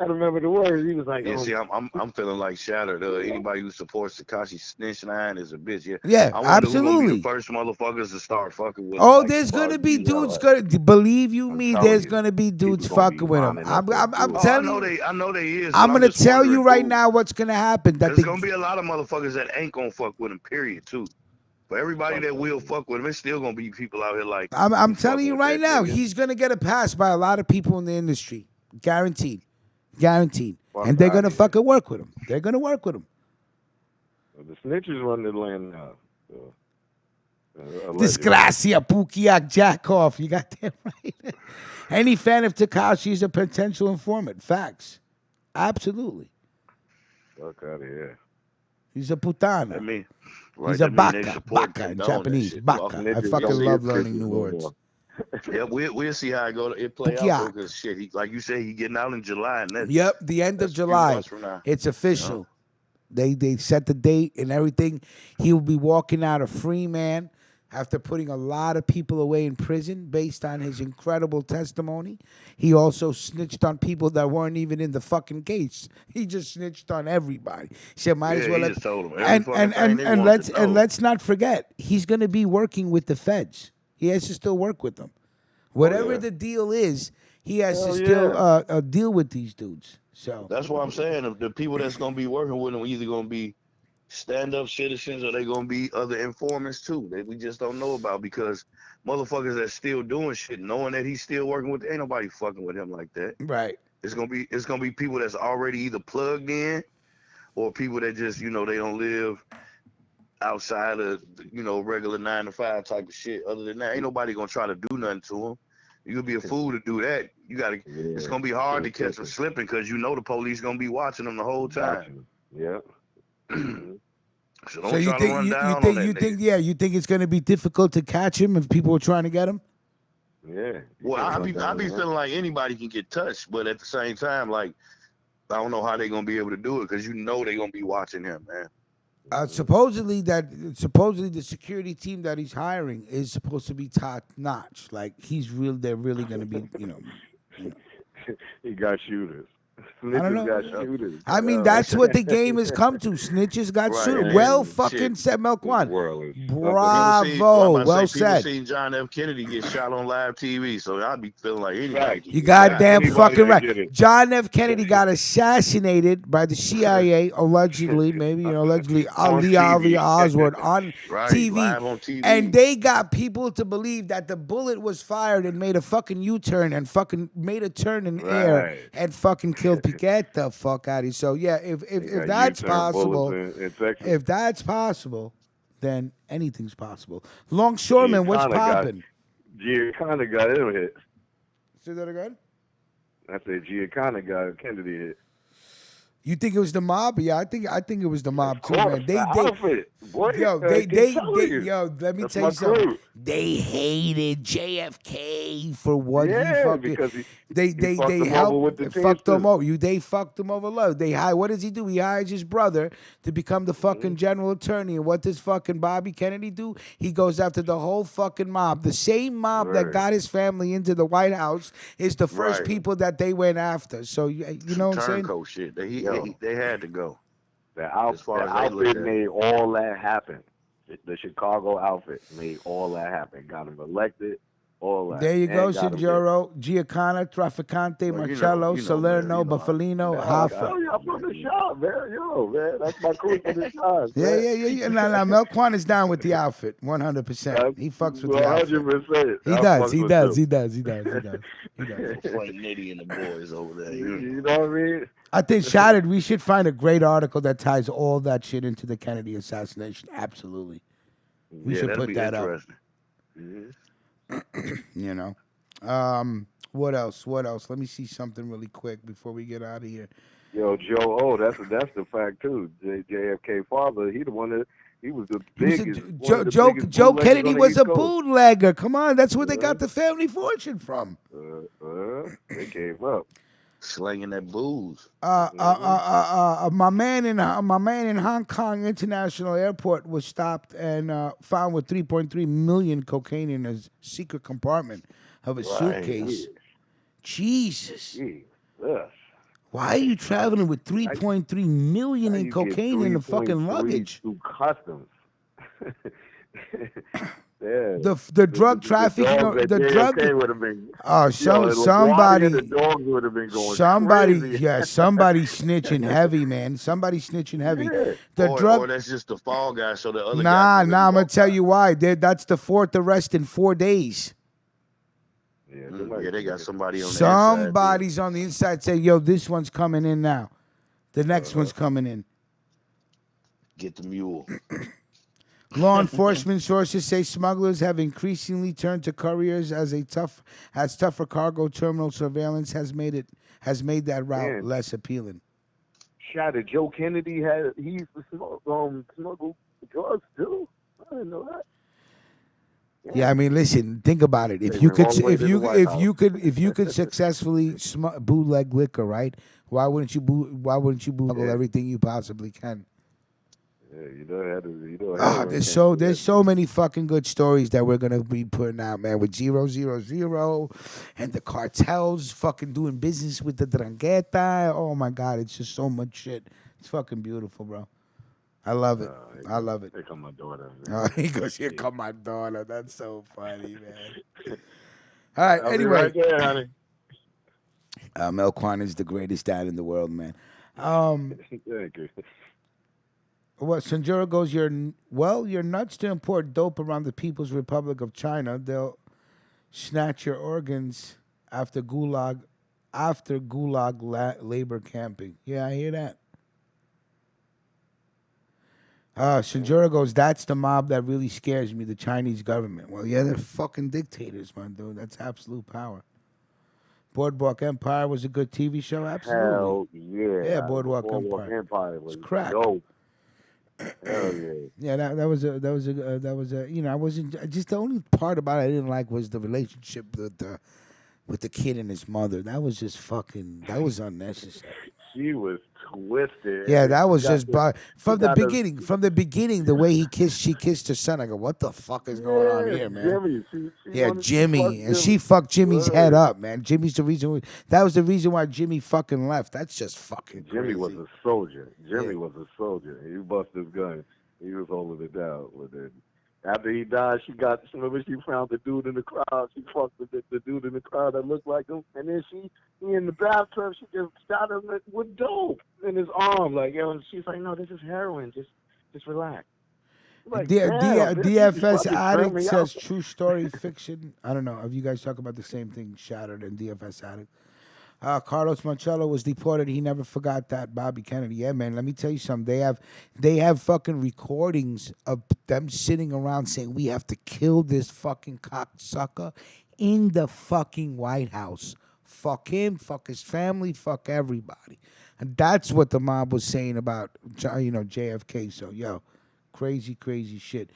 remember the words. He was like, see, I'm feeling like shattered. Anybody who supports Tekashi 6ix9ine is a bitch. Yeah, absolutely. The first motherfuckers to start fucking with. Oh, there's gonna be dudes. Believe you me, there's gonna be dudes fucking with him. I'm telling you. I know they is. I'm gonna tell you right now what's gonna happen. There's gonna be a lot of motherfuckers that ain't gonna fuck with him. Period. Too. But everybody that will fuck with him, it's still gonna be people out here like. I'm telling you right now, he's gonna get a pass by a lot of people in the industry. Guaranteed. And they're going to fucking work with him. They're going to work with him. Well, the snitches run the land now. Disgracia, Pukiak, jack off. You got that right. Any fan of Tekashi is a potential informant. Facts. Absolutely. Fuck out of here. He's a putana. I mean, he's a baka. Baka in Japanese. Baka. I fucking love learning new words. Yeah, we'll see how it play out because shit, like you said, he getting out in July, and that's the end of July. It's official. They set the date and everything. He will be walking out a free man. after putting a lot of people away in prison based on his incredible testimony. He also snitched on people that weren't even in the fucking case. He just snitched on everybody. He said, "Might as well." he Let just told them every fucking thing they and wanted to know. let's not forget, he's going to be working with the feds. He has to still work with them. Whatever the deal is, he has to still deal with these dudes. So that's what I'm saying. The people that's gonna be working with him either gonna be stand-up citizens or they gonna be other informants too that we just don't know about, because motherfuckers that's still doing shit knowing that he's still working with, ain't nobody fucking with him like that. right. It's gonna be people that's already either plugged in or people that just, they don't live outside of, regular 9 to 5 type of shit. Other than that, ain't nobody gonna try to do nothing to him. You could be a fool to do that. It's gonna be hard to catch them slipping because the police gonna be watching them the whole time. Yeah. So don't try to run down on that nigga. You think it's going to be difficult to catch him if people are trying to get him? Yeah. Well, I be feeling like anybody can get touched, but at the same time, like, I don't know how they're gonna be able to do it because they're gonna be watching him, man. Supposedly the security team that he's hiring is supposed to be top notch. Like they're really going to be, He got shooters. I don't know. Got shooters. I mean, that's what the game has come to. Snitches got shooters. Well, fucking said Melquan. Bravo. Well said. People seen John F. Kennedy get shot on live TV, so I'd be feeling like anybody. You goddamn fucking right. John F. Kennedy got assassinated by the CIA, allegedly, allegedly, Lee Harvey Oswald on TV. Live on TV. And they got people to believe that the bullet was fired and made a fucking U-turn and fucking made a turn in air and fucking killed. Get the fuck out of here. So yeah, if that's possible, then anything's possible. Longshoreman, what's popping? Giancana got him hit. Say that again. I said Giancana got Kennedy hit. You think it was the mob? Yeah, I think it was the mob too, man. Let me tell you something. They hated JFK for what he fucking. Because they fucked him over. They fucked him over. Love. What does he do? He hires his brother to become the fucking general attorney. And what does fucking Bobby Kennedy do? He goes after the whole fucking mob. The same mob that got his family into the White House is the first people that they went after. So you know what I'm saying? Turncoat shit. They had to go. The outfit made all that happen. The Chicago outfit made all that happen. Got him elected. All that. There you go, Siguro, Giancana, Traficante, Marcello, Salerno, Buffalino, Hoffa. I'm from the shop, man. Man, that's my crew for the shop. Yeah. Nah, Melquan is down with the outfit, 100%. He fucks with the outfit. 100%. He does. He does. Frank Nitty and the boys over there. You know what I mean? I think Shattered, we should find a great article that ties all that shit into the Kennedy assassination. Absolutely. We should put that up. What else? Let me see something really quick before we get out of here. Yo, Joe, that's the fact too. JFK father, he was the biggest. Joe Kennedy was a bootlegger. Come on, that's where they got the family fortune from. They came up. Slinging that booze. My man in Hong Kong International Airport was stopped and found with 3.3 million cocaine in his secret compartment of a suitcase. Jesus. Why are you traveling with 3.3 million in cocaine in the fucking luggage? Through customs. Yeah. The drug trafficking, the drug. Somebody. The dogs would have been going crazy. Somebody snitching heavy, man. Somebody snitching heavy. Yeah. Or that's just the fall guy, so the other. Nah. I'm gonna tell you why. That's the fourth arrest in 4 days. Yeah, they got somebody on the Somebody's inside, on the inside saying, "Yo, this one's coming in now. The next one's coming in." Get the mule. Law enforcement sources say smugglers have increasingly turned to couriers as tougher cargo terminal surveillance has made that route less appealing. Shattered. Joe Kennedy he used to smuggle drugs too. I didn't know that. Yeah, I mean, listen. Think about it. If you could successfully bootleg liquor, right? Why wouldn't you bootleg everything you possibly can? Yeah, There's so many fucking good stories that we're gonna be putting out, man. With 000 and the cartels fucking doing business with the Drangheta. Oh my god, it's just so much shit. It's fucking beautiful, bro. I love it. I love it. Here come my daughter. He goes, here come my daughter. That's so funny, man. All right, I'll anyway. be right there, honey. Melquan is the greatest dad in the world, man. Thank you. What Sanjura goes, you're nuts to import dope around the People's Republic of China. They'll snatch your organs after gulag labor camping. Yeah, I hear that. Sanjura goes, that's the mob that really scares me, the Chinese government. Well, yeah, they're fucking dictators, man, dude. That's absolute power. Boardwalk Empire was a good TV show, absolutely. Hell yeah. Yeah, Boardwalk Empire was crack. dope. Hell yeah. Yeah, that was a you know, I wasn't just the only part about it I didn't like was the relationship with the kid and his mother. That was just fucking, that was unnecessary. She was twisted. Yeah, that was just from the beginning. From the beginning, the way she kissed her son. I go, what the fuck is going on here, man? Jimmy, and she fucked Jimmy's head up, man. Jimmy's the reason. That was the reason why Jimmy fucking left. That's just fucking Jimmy crazy. was a soldier. Was a soldier. He busted his gun. He was holding it down with it. After he died, she found the dude in the crowd. She fucked the dude in the crowd that looked like him. And then he in the bathtub, she just shot him with dope in his arm. Like, and she's like, no, this is heroin. Just relax. Like, DFS Addict says true story fiction. I don't know if you guys talk about the same thing, Shattered and DFS Addict. Carlos Marcello was deported. He never forgot that. Bobby Kennedy. Yeah, man. Let me tell you something. They have fucking recordings of them sitting around saying we have to kill this fucking cocksucker in the fucking White House. Fuck him. Fuck his family. Fuck everybody. And that's what the mob was saying about JFK. So crazy shit.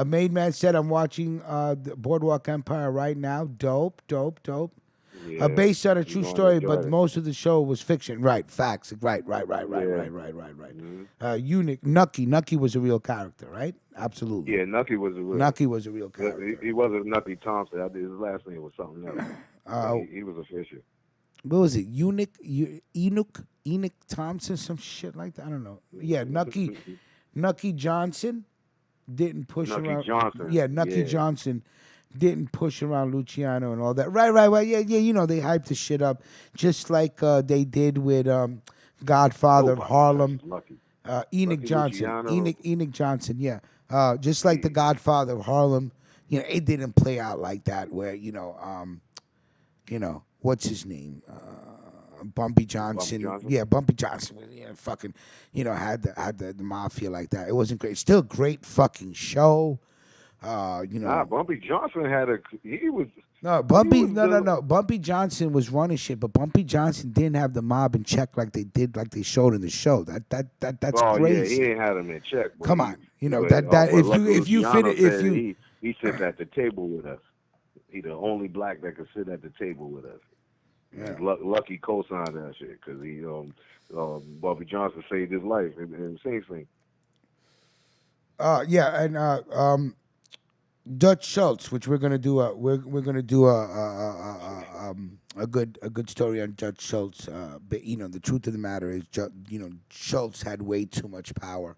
Made Man said I'm watching the Boardwalk Empire right now. Dope. Yeah, based on a true story, but most of the show was fiction. Right, facts. Right. Nucky was a real character, right? Absolutely. Yeah, Nucky was a real character. He wasn't Nucky Thompson. His last name was something else. He was official. What was it? Enoch Thompson, some shit like that. I don't know. Yeah, Nucky Johnson didn't push around. Johnson didn't push around Luciano and all that. Right. Yeah. You know, they hyped the shit up just like they did with Godfather of Harlem. Enoch Johnson. Enoch Johnson, yeah. Just like the Godfather of Harlem, you know, it didn't play out like that where, what's his name? Bumpy Johnson. Yeah, Bumpy Johnson was fucking, had the mafia like that. It wasn't great. Still a great fucking show. Bumpy Johnson No. Bumpy Johnson was running shit, but Bumpy Johnson didn't have the mob in check like they showed in the show. That's crazy. Yeah, he ain't had them in check. Come on, he sits at the table with us. He the only black that could sit at the table with us. Yeah. Lucky co-signed that shit because Bumpy Johnson saved his life in Sing Sing. Dutch Schultz, which we're gonna do a good story on Dutch Schultz. But the truth of the matter is, Schultz had way too much power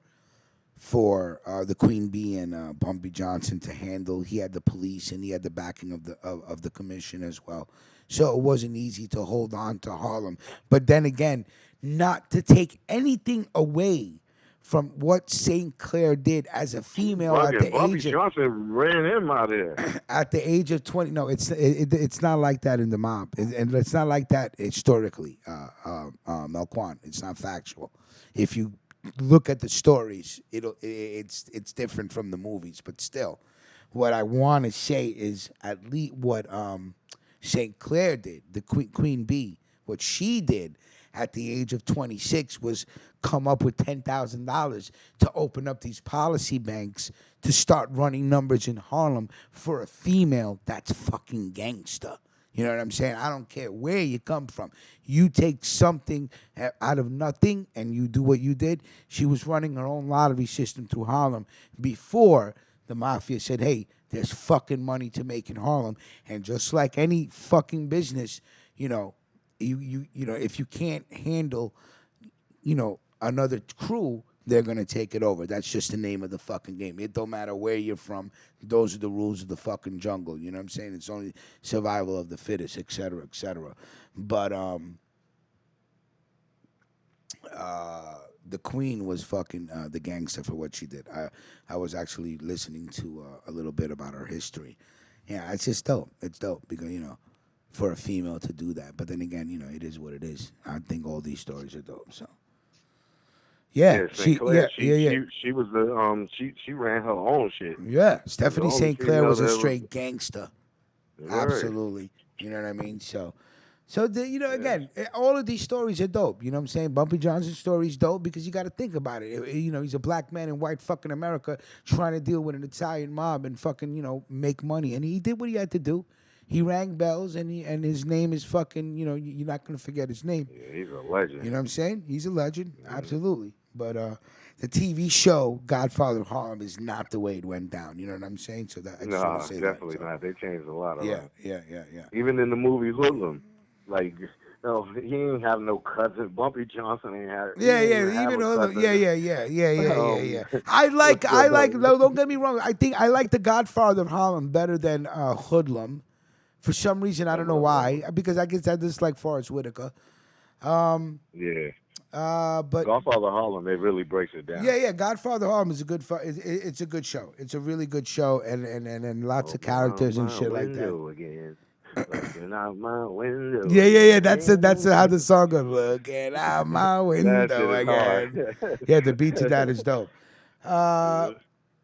for the Queen Bee and Bumpy Johnson to handle. He had the police and he had the backing of the commission as well. So it wasn't easy to hold on to Harlem. But then again, not to take anything away from what St. Clair did as a female at the Bumpy age of Johnson ran him out there at the age of 20. No, it's not like that in the mob, and it's not like that historically. Melquan, it's not factual. If you look at the stories, it's different from the movies, but still, what I want to say is at least what St. Clair did, the Queen Bee, what she did at the age of 26 was come up with $10,000 to open up these policy banks to start running numbers in Harlem for a female. That's fucking gangster. You know what I'm saying? I don't care where you come from. You take something out of nothing and you do what you did. She was running her own lottery system through Harlem before the mafia said, hey, there's fucking money to make in Harlem. And just like any fucking business, you know, you know, if you can't handle, you know, another crew, they're gonna take it over. That's just the name of the fucking game. It don't matter where you're from. Those are the rules of the fucking jungle. You know what I'm saying? It's only survival of the fittest, et cetera, et cetera. But the queen was fucking the gangster for what she did. I was actually listening to a little bit about her history. Yeah, it's just dope. It's dope because, you know, for a female to do that. But then again, you know, it is what it is. I think all these stories are dope. So. Yeah, St. Clair, yeah. She was the she ran her own shit. Yeah, Stephanie St. Clair was a female that straight gangster. Right. Absolutely. You know what I mean? So you know, again, all of these stories are dope. You know what I'm saying? Bumpy Johnson's story is dope because you got to think about it. You know, he's a black man in white fucking America trying to deal with an Italian mob and fucking, you know, make money. And he did what he had to do. He rang bells, and his name is fucking, you know, you're not going to forget his name. Yeah, he's a legend. You know what I'm saying? He's a legend, absolutely. But the TV show Godfather of Harlem is not the way it went down. You know what I'm saying? So that I just want to say definitely that, not. They changed a lot of yeah. Even in the movie Hoodlum, like, no, he ain't have no cousin. Bumpy Johnson ain't have. Even though, yeah. I like. No, don't get me wrong. I think I like the Godfather of Harlem better than Hoodlum. For some reason, I don't know why. Because I guess I dislike Forrest Whitaker. Yeah. But Godfather Harlem, they really breaks it down. Yeah. Godfather Harlem is a good. It's a good show. It's a really good show, and lots of characters and shit like that. Again. Looking out my window. Yeah. That's how the song goes. Looking out my window again. Yeah, the beat to that is dope.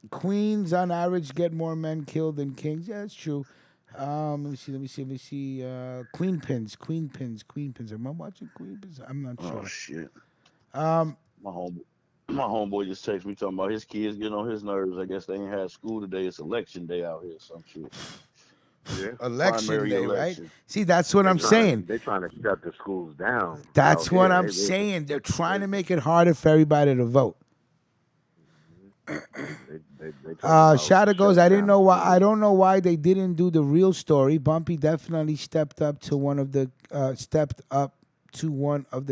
Queens on average get more men killed than kings. Yeah, that's true. Let me see. Queen pins. Am I watching Queen pins? I'm not sure. Oh shit. My homeboy just texted me talking about his kids getting on his nerves. I guess they ain't had school today. It's election day out here. Some shit. Yeah. Election day, right? See, that's what I'm saying. They're trying to shut the schools down. That's what I'm saying. They're trying to make it harder for everybody to vote. Shadow goes, I don't know why they didn't do the real story. Bumpy definitely stepped up to one of the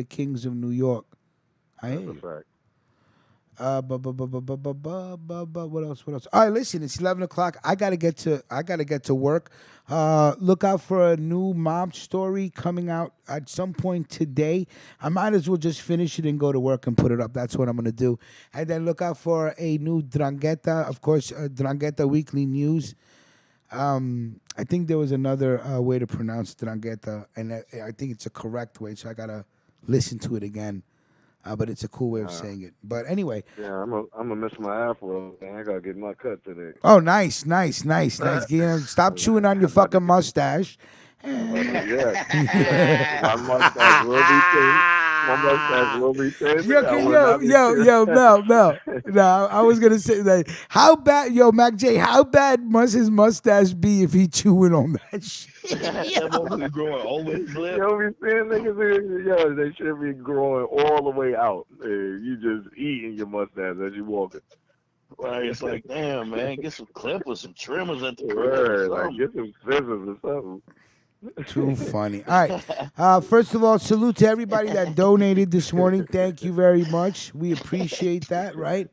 kings of New York. I hear you. What else? All right, listen, it's 11 o'clock. I gotta get to work. Look out for a new mob story coming out at some point today. I might as well just finish it and go to work and put it up. That's what I'm gonna do. And then look out for a new Drangheta, of course, Drangheta Weekly News. I think there was another way to pronounce Drangheta, and I think it's a correct way, so I gotta listen to it again. But it's a cool way of saying it. But anyway. Yeah, I'm gonna miss my afro, and I gotta get my cut today. Oh, nice. Stop chewing on your fucking mustache. Yeah. My mustache will be thin. No. I was gonna say that. How bad, Mac J? How bad must his mustache be if he chewing on that shit? That growing all the way left. Yo, be seeing niggas, they should be growing all the way out. You just eating your mustache as you walking. Right, it's like, damn, man, get some clippers, some trimmers at the crib. Like, get some scissors or something. Too funny. All right. First of all, salute to everybody that donated this morning. Thank you very much. We appreciate that, right?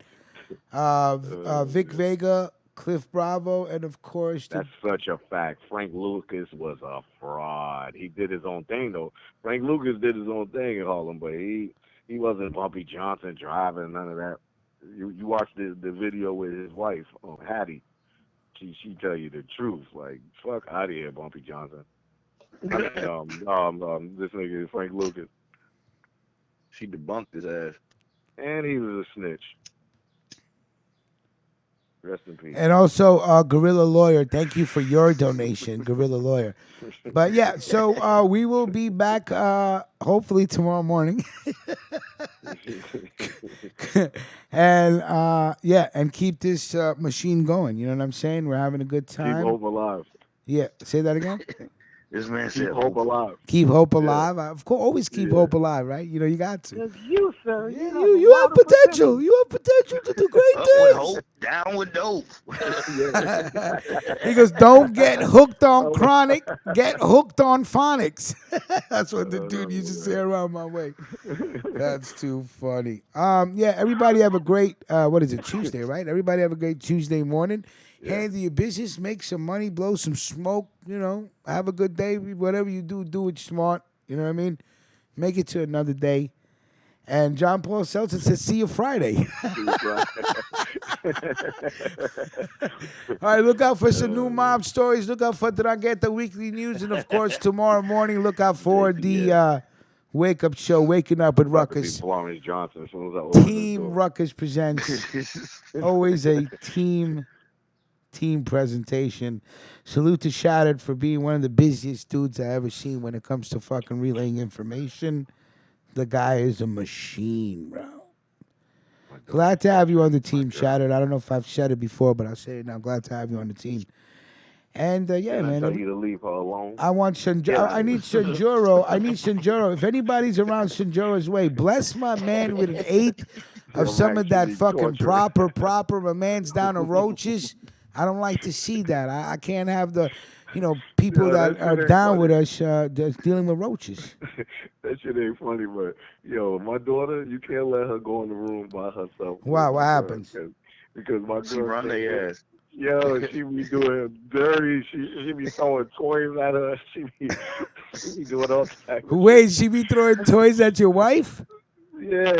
Vic Vega, Cliff Bravo, and of course... That's such a fact. Frank Lucas was a fraud. He did his own thing, though. Frank Lucas did his own thing in Harlem, but he wasn't Bumpy Johnson driving, none of that. You watch the video with his wife, Hattie. She tell you the truth. Like, fuck out of here, Bumpy Johnson. This nigga is Frank Lucas. She debunked his ass. And he was a snitch. Rest in peace. And also, Gorilla Lawyer, thank you for your donation, Gorilla Lawyer. But yeah, so we will be back hopefully tomorrow morning. And keep this machine going. You know what I'm saying? We're having a good time. Keep hope alive. Yeah, say that again. This man Keep said, hope alive. Keep hope alive. Of course, always keep hope alive, right? You know, you got to. It's you, sir. Yeah, You have a you lot have of potential. You have potential to do great up with things. hope, down with dope. He goes, don't get hooked on chronic, get hooked on phonics. That's what the dude used to say around my way. That's too funny. Yeah, everybody have a great what is it, Tuesday, right? Everybody have a great Tuesday morning. Handle your business, make some money, blow some smoke, you know, have a good day. Whatever you do it smart. You know what I mean? Make it to another day. And John Paul Seltzer says, see you Friday. All right, look out for some new mob stories. Look out for Drangheta Weekly News. And, of course, tomorrow morning, look out for the Wake Up Show, Waking Up with Ruckus. Johnson as soon as I open Team Ruckus presents. Always a team presentation. Salute to Shattered for being one of the busiest dudes I ever seen when it comes to fucking relaying information. The guy is a machine, bro. Glad to have you on the team, Shattered. I don't know if I've said it before, but I'll say it now. Glad to have you on the team. And yeah, man. tell you to leave her alone. I want Shinjuro. I need Shinjuro. I need Shinjuro. If anybody's around Shinjuro's way, bless my man with an eighth of some of that fucking proper. My man's down to roaches. I don't like to see that. I can't have the, people that are down with us that's dealing with roaches. That shit ain't funny, but my daughter, you can't let her go in the room by herself. Wow, what happens? Because my girl, she run their ass. Yo, she be doing dirty. She be throwing toys at her. She be doing all that. Wait, she be throwing toys at your wife? Yeah.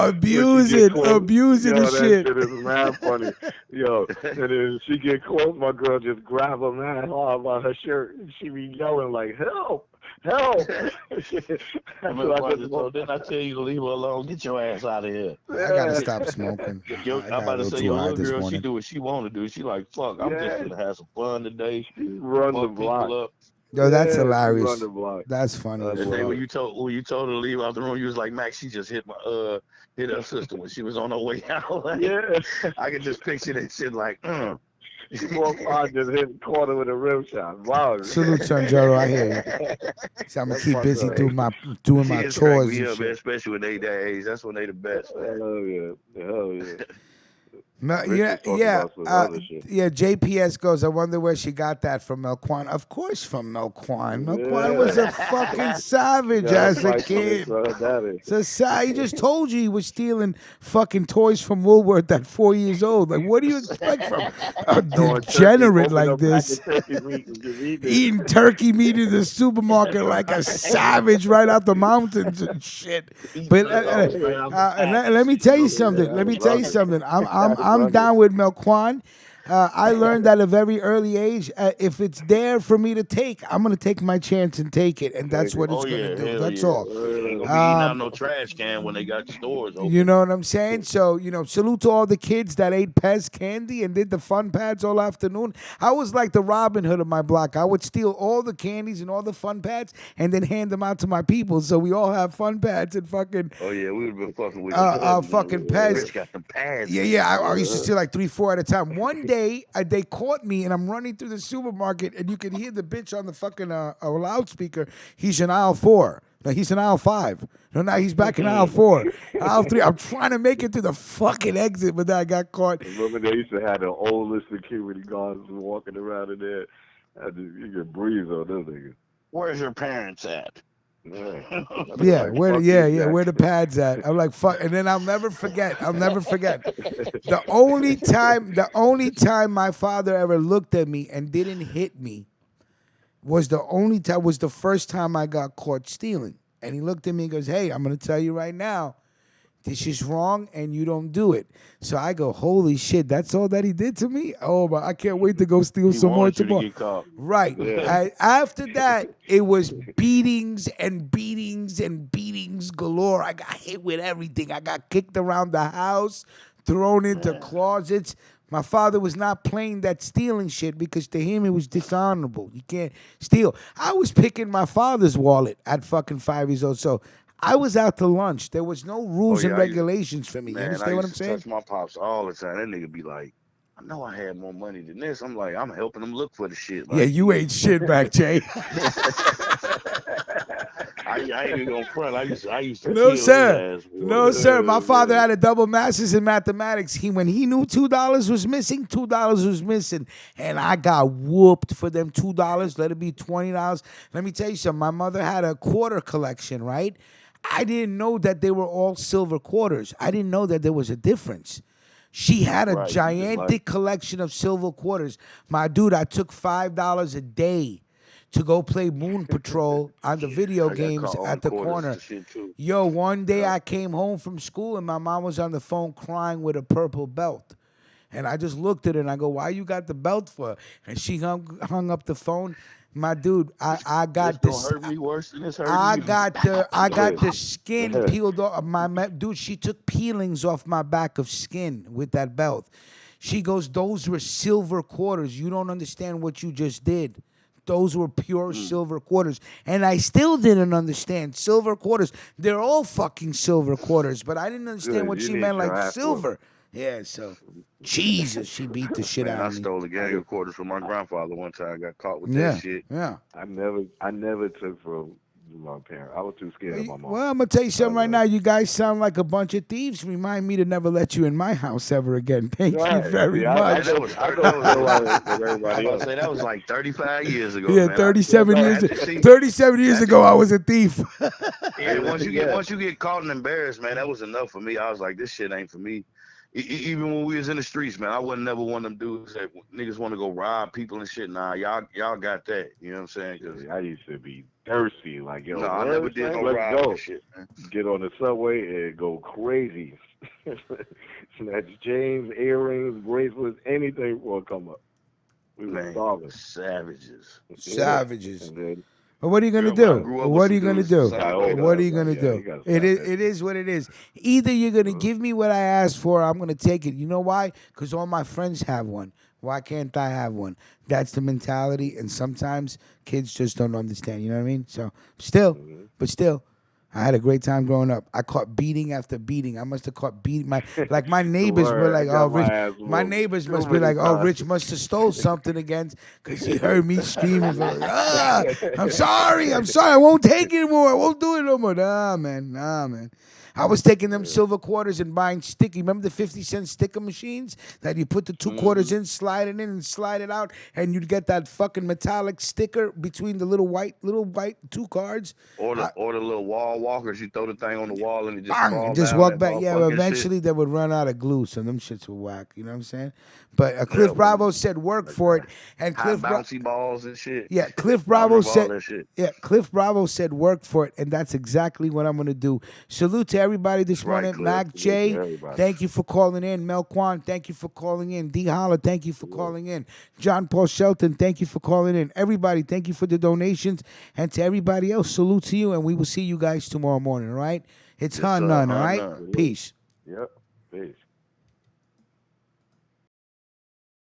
Abusing the shit. That shit is mad funny. Yo, and then she get close, my girl just grab her mad hard by her shirt, and she be yelling like, help. Didn't I tell you to leave her alone? Get your ass out of here. I gotta stop smoking. I'm about to say, your little girl, she do what she want to do. She like, fuck, I'm just gonna have some fun today. She run the block. Up. Yo, that's hilarious. That's funny. The day when you told her to leave out the room, you was like, Max, she just hit her sister when she was on her way out. Like, I can just picture that shit like, Just hit the corner with a rim shot. Wow. Salute, Sanjaro. I hear you. So I'm gonna keep busy doing my chores and shit. Man, especially when they that age. That's when they the best. Man. Hell yeah. JPS goes, I wonder where she got that from Melquan. Of course from Melquan. Melquan was a fucking savage as a kid. He just told you he was stealing fucking toys from Woolworth at 4 years old. Like, what do you expect from a degenerate like this? Eating turkey meat in the supermarket like a savage right out the mountains and shit. But let me tell you something. I'm down with Melquan. I learned at a very early age, if it's there for me to take, I'm going to take my chance and take it. And that's what it's going to do. That's all. Ain't gonna be eating out no trash can when they got stores open. You know what I'm saying? So, salute to all the kids that ate Pez candy and did the fun pads all afternoon. I was like the Robin Hood of my block. I would steal all the candies and all the fun pads and then hand them out to my people. So we all have fun pads and fucking... Oh, yeah, we would have been fucking with fucking Pez. Rich got the pads. Yeah, I used to steal like 3-4 at a time. One day, they caught me and I'm running through the supermarket and you can hear the bitch on the fucking loudspeaker. He's in aisle 4. No, he's in aisle 5. No, now he's back in aisle 4. Aisle 3. I'm trying to make it to the fucking exit, but then I got caught. Remember they used to have the oldest security guards walking around in there. You could breathe on those niggas. Where's your parents at? Where the pads at? I'm like, fuck, and then I'll never forget. The only time my father ever looked at me and didn't hit me was the first time I got caught stealing. And he looked at me and goes, hey, I'm gonna tell you right now, this is wrong and you don't do it. So I go, holy shit, that's all that he did to me? Oh, my, I can't wait to go steal some more tomorrow. Right. Yeah. After that, it was beatings and beatings and beatings galore. I got hit with everything. I got kicked around the house, thrown into closets. My father was not playing that stealing shit because to him it was dishonorable. You can't steal. I was picking my father's wallet at fucking 5 years old. So I was out to lunch. There was no rules and regulations for me. You understand what I'm saying? Touch my pops all the time. That nigga be like, I know I had more money than this. I'm like, I'm helping them look for the shit. Yeah, Like, you ain't shit back, Jay. I ain't even gonna front. I used to No, kill his sir. ass. Boy. No, sir. My father man. had a double master's in mathematics. When he knew $2 was missing, $2 was missing. And I got whooped for them $2. Let it be $20. Let me tell you something. My mother had a quarter collection, right? I didn't know that they were all silver quarters. I didn't know that there was a difference. She had a Right, gigantic collection of silver quarters. My dude, I took $5 a day to go play Moon Patrol on the video I got games caught on at the quarters corner. and shit too. Yo, one day Yeah. I came home from school and my mom was on the phone crying with a purple belt. And I just looked at her and I go, "Why you got the belt for?" And she hung up the phone. My dude, I This got gonna this. hurt me worse than it's hurting I you. got the skin peeled off dude. She took peelings off my back of skin with that belt. She goes, "Those were silver quarters. You don't understand what you just did. Those were pure silver quarters." And I still didn't understand silver quarters. They're all fucking silver quarters, but I didn't understand Good, what you she need meant, your like ass whooped. silver. Yeah, so Jesus, she beat the shit Man, out I of me. stole a gang of quarters from my grandfather one time. I got caught with that Yeah, shit. yeah. I never took from my parents. I was too scared of my mom. Well, I'm gonna tell you something right was now. You guys sound like a bunch of thieves. Remind me to never let you in my house ever again. Thank you right. very See, Man, much. that was I 30, know that was feel like like with I'm everybody about to else. say that was like 35 years ago, Yeah, man. 37 years. After see, 37 years ago, I was a thief. yeah, once Yeah. you get caught and embarrassed, man, that was enough for me. I was like, this shit ain't for me. Even when we was in the streets, man, I wasn't never one of them dudes that niggas want to go rob people and shit. Nah, y'all got that. You know what I'm saying? Cause I used to be thirsty. Like, yo, no, I never word, did man, no let's robbing go. and shit, man. Get on the subway and go crazy. Snatch chains, earrings, bracelets, anything will come up. We were Man, starving. savages. Yeah. Savages. And then But what are you gonna Girl, I do? grew up with What are some you gonna dudes from do? South got Dakota. What older. are you gonna Like, yeah, do? you gotta It stop is. that It shit. is what it is. Either you're gonna give me what I asked for, or I'm gonna take it. You know why? Because all my friends have one. Why can't I have one? That's the mentality, and sometimes kids just don't understand. You know what I mean? So still, I had a great time growing up. I caught beating after beating. I must have caught beating my neighbors were Word, I like, "Oh, got my Rich." ass My whooped neighbors too must be many like, "Oh, times. Rich must have stole something again," because he heard me screaming for, I'm sorry, I won't take it anymore. I won't do it no more. Nah, man. I was taking them silver quarters and buying sticky. Remember the 50-cent sticker machines that you put the two quarters in, slide it in, and slide it out, and you'd get that fucking metallic sticker between the little white two cards. Or the little wall walkers. You throw the thing on the wall and it just Bang, and fall just down walk that back. Yeah, but motherfucking shit. eventually they would run out of glue, so them shits were whack. You know what I'm saying? But Yeah, Cliff Bravo said work for it, and high bouncy balls and shit. Yeah, Cliff I Bravo remember all said. that shit. Yeah, Cliff Bravo said work for it, and that's exactly what I'm gonna do. Salute to everybody this That's right, morning. Cliff. Mac Salute to J, everybody. thank you for calling in. Mel Kwan, thank you for calling in. D Holla, thank you for calling in. John Paul Shelton, thank you for calling in. Everybody, thank you for the donations, and to everybody else, salute to you, and we will see you guys tomorrow morning. All right? It's Yes, sir. none. All right? None. Peace. Yep. Peace.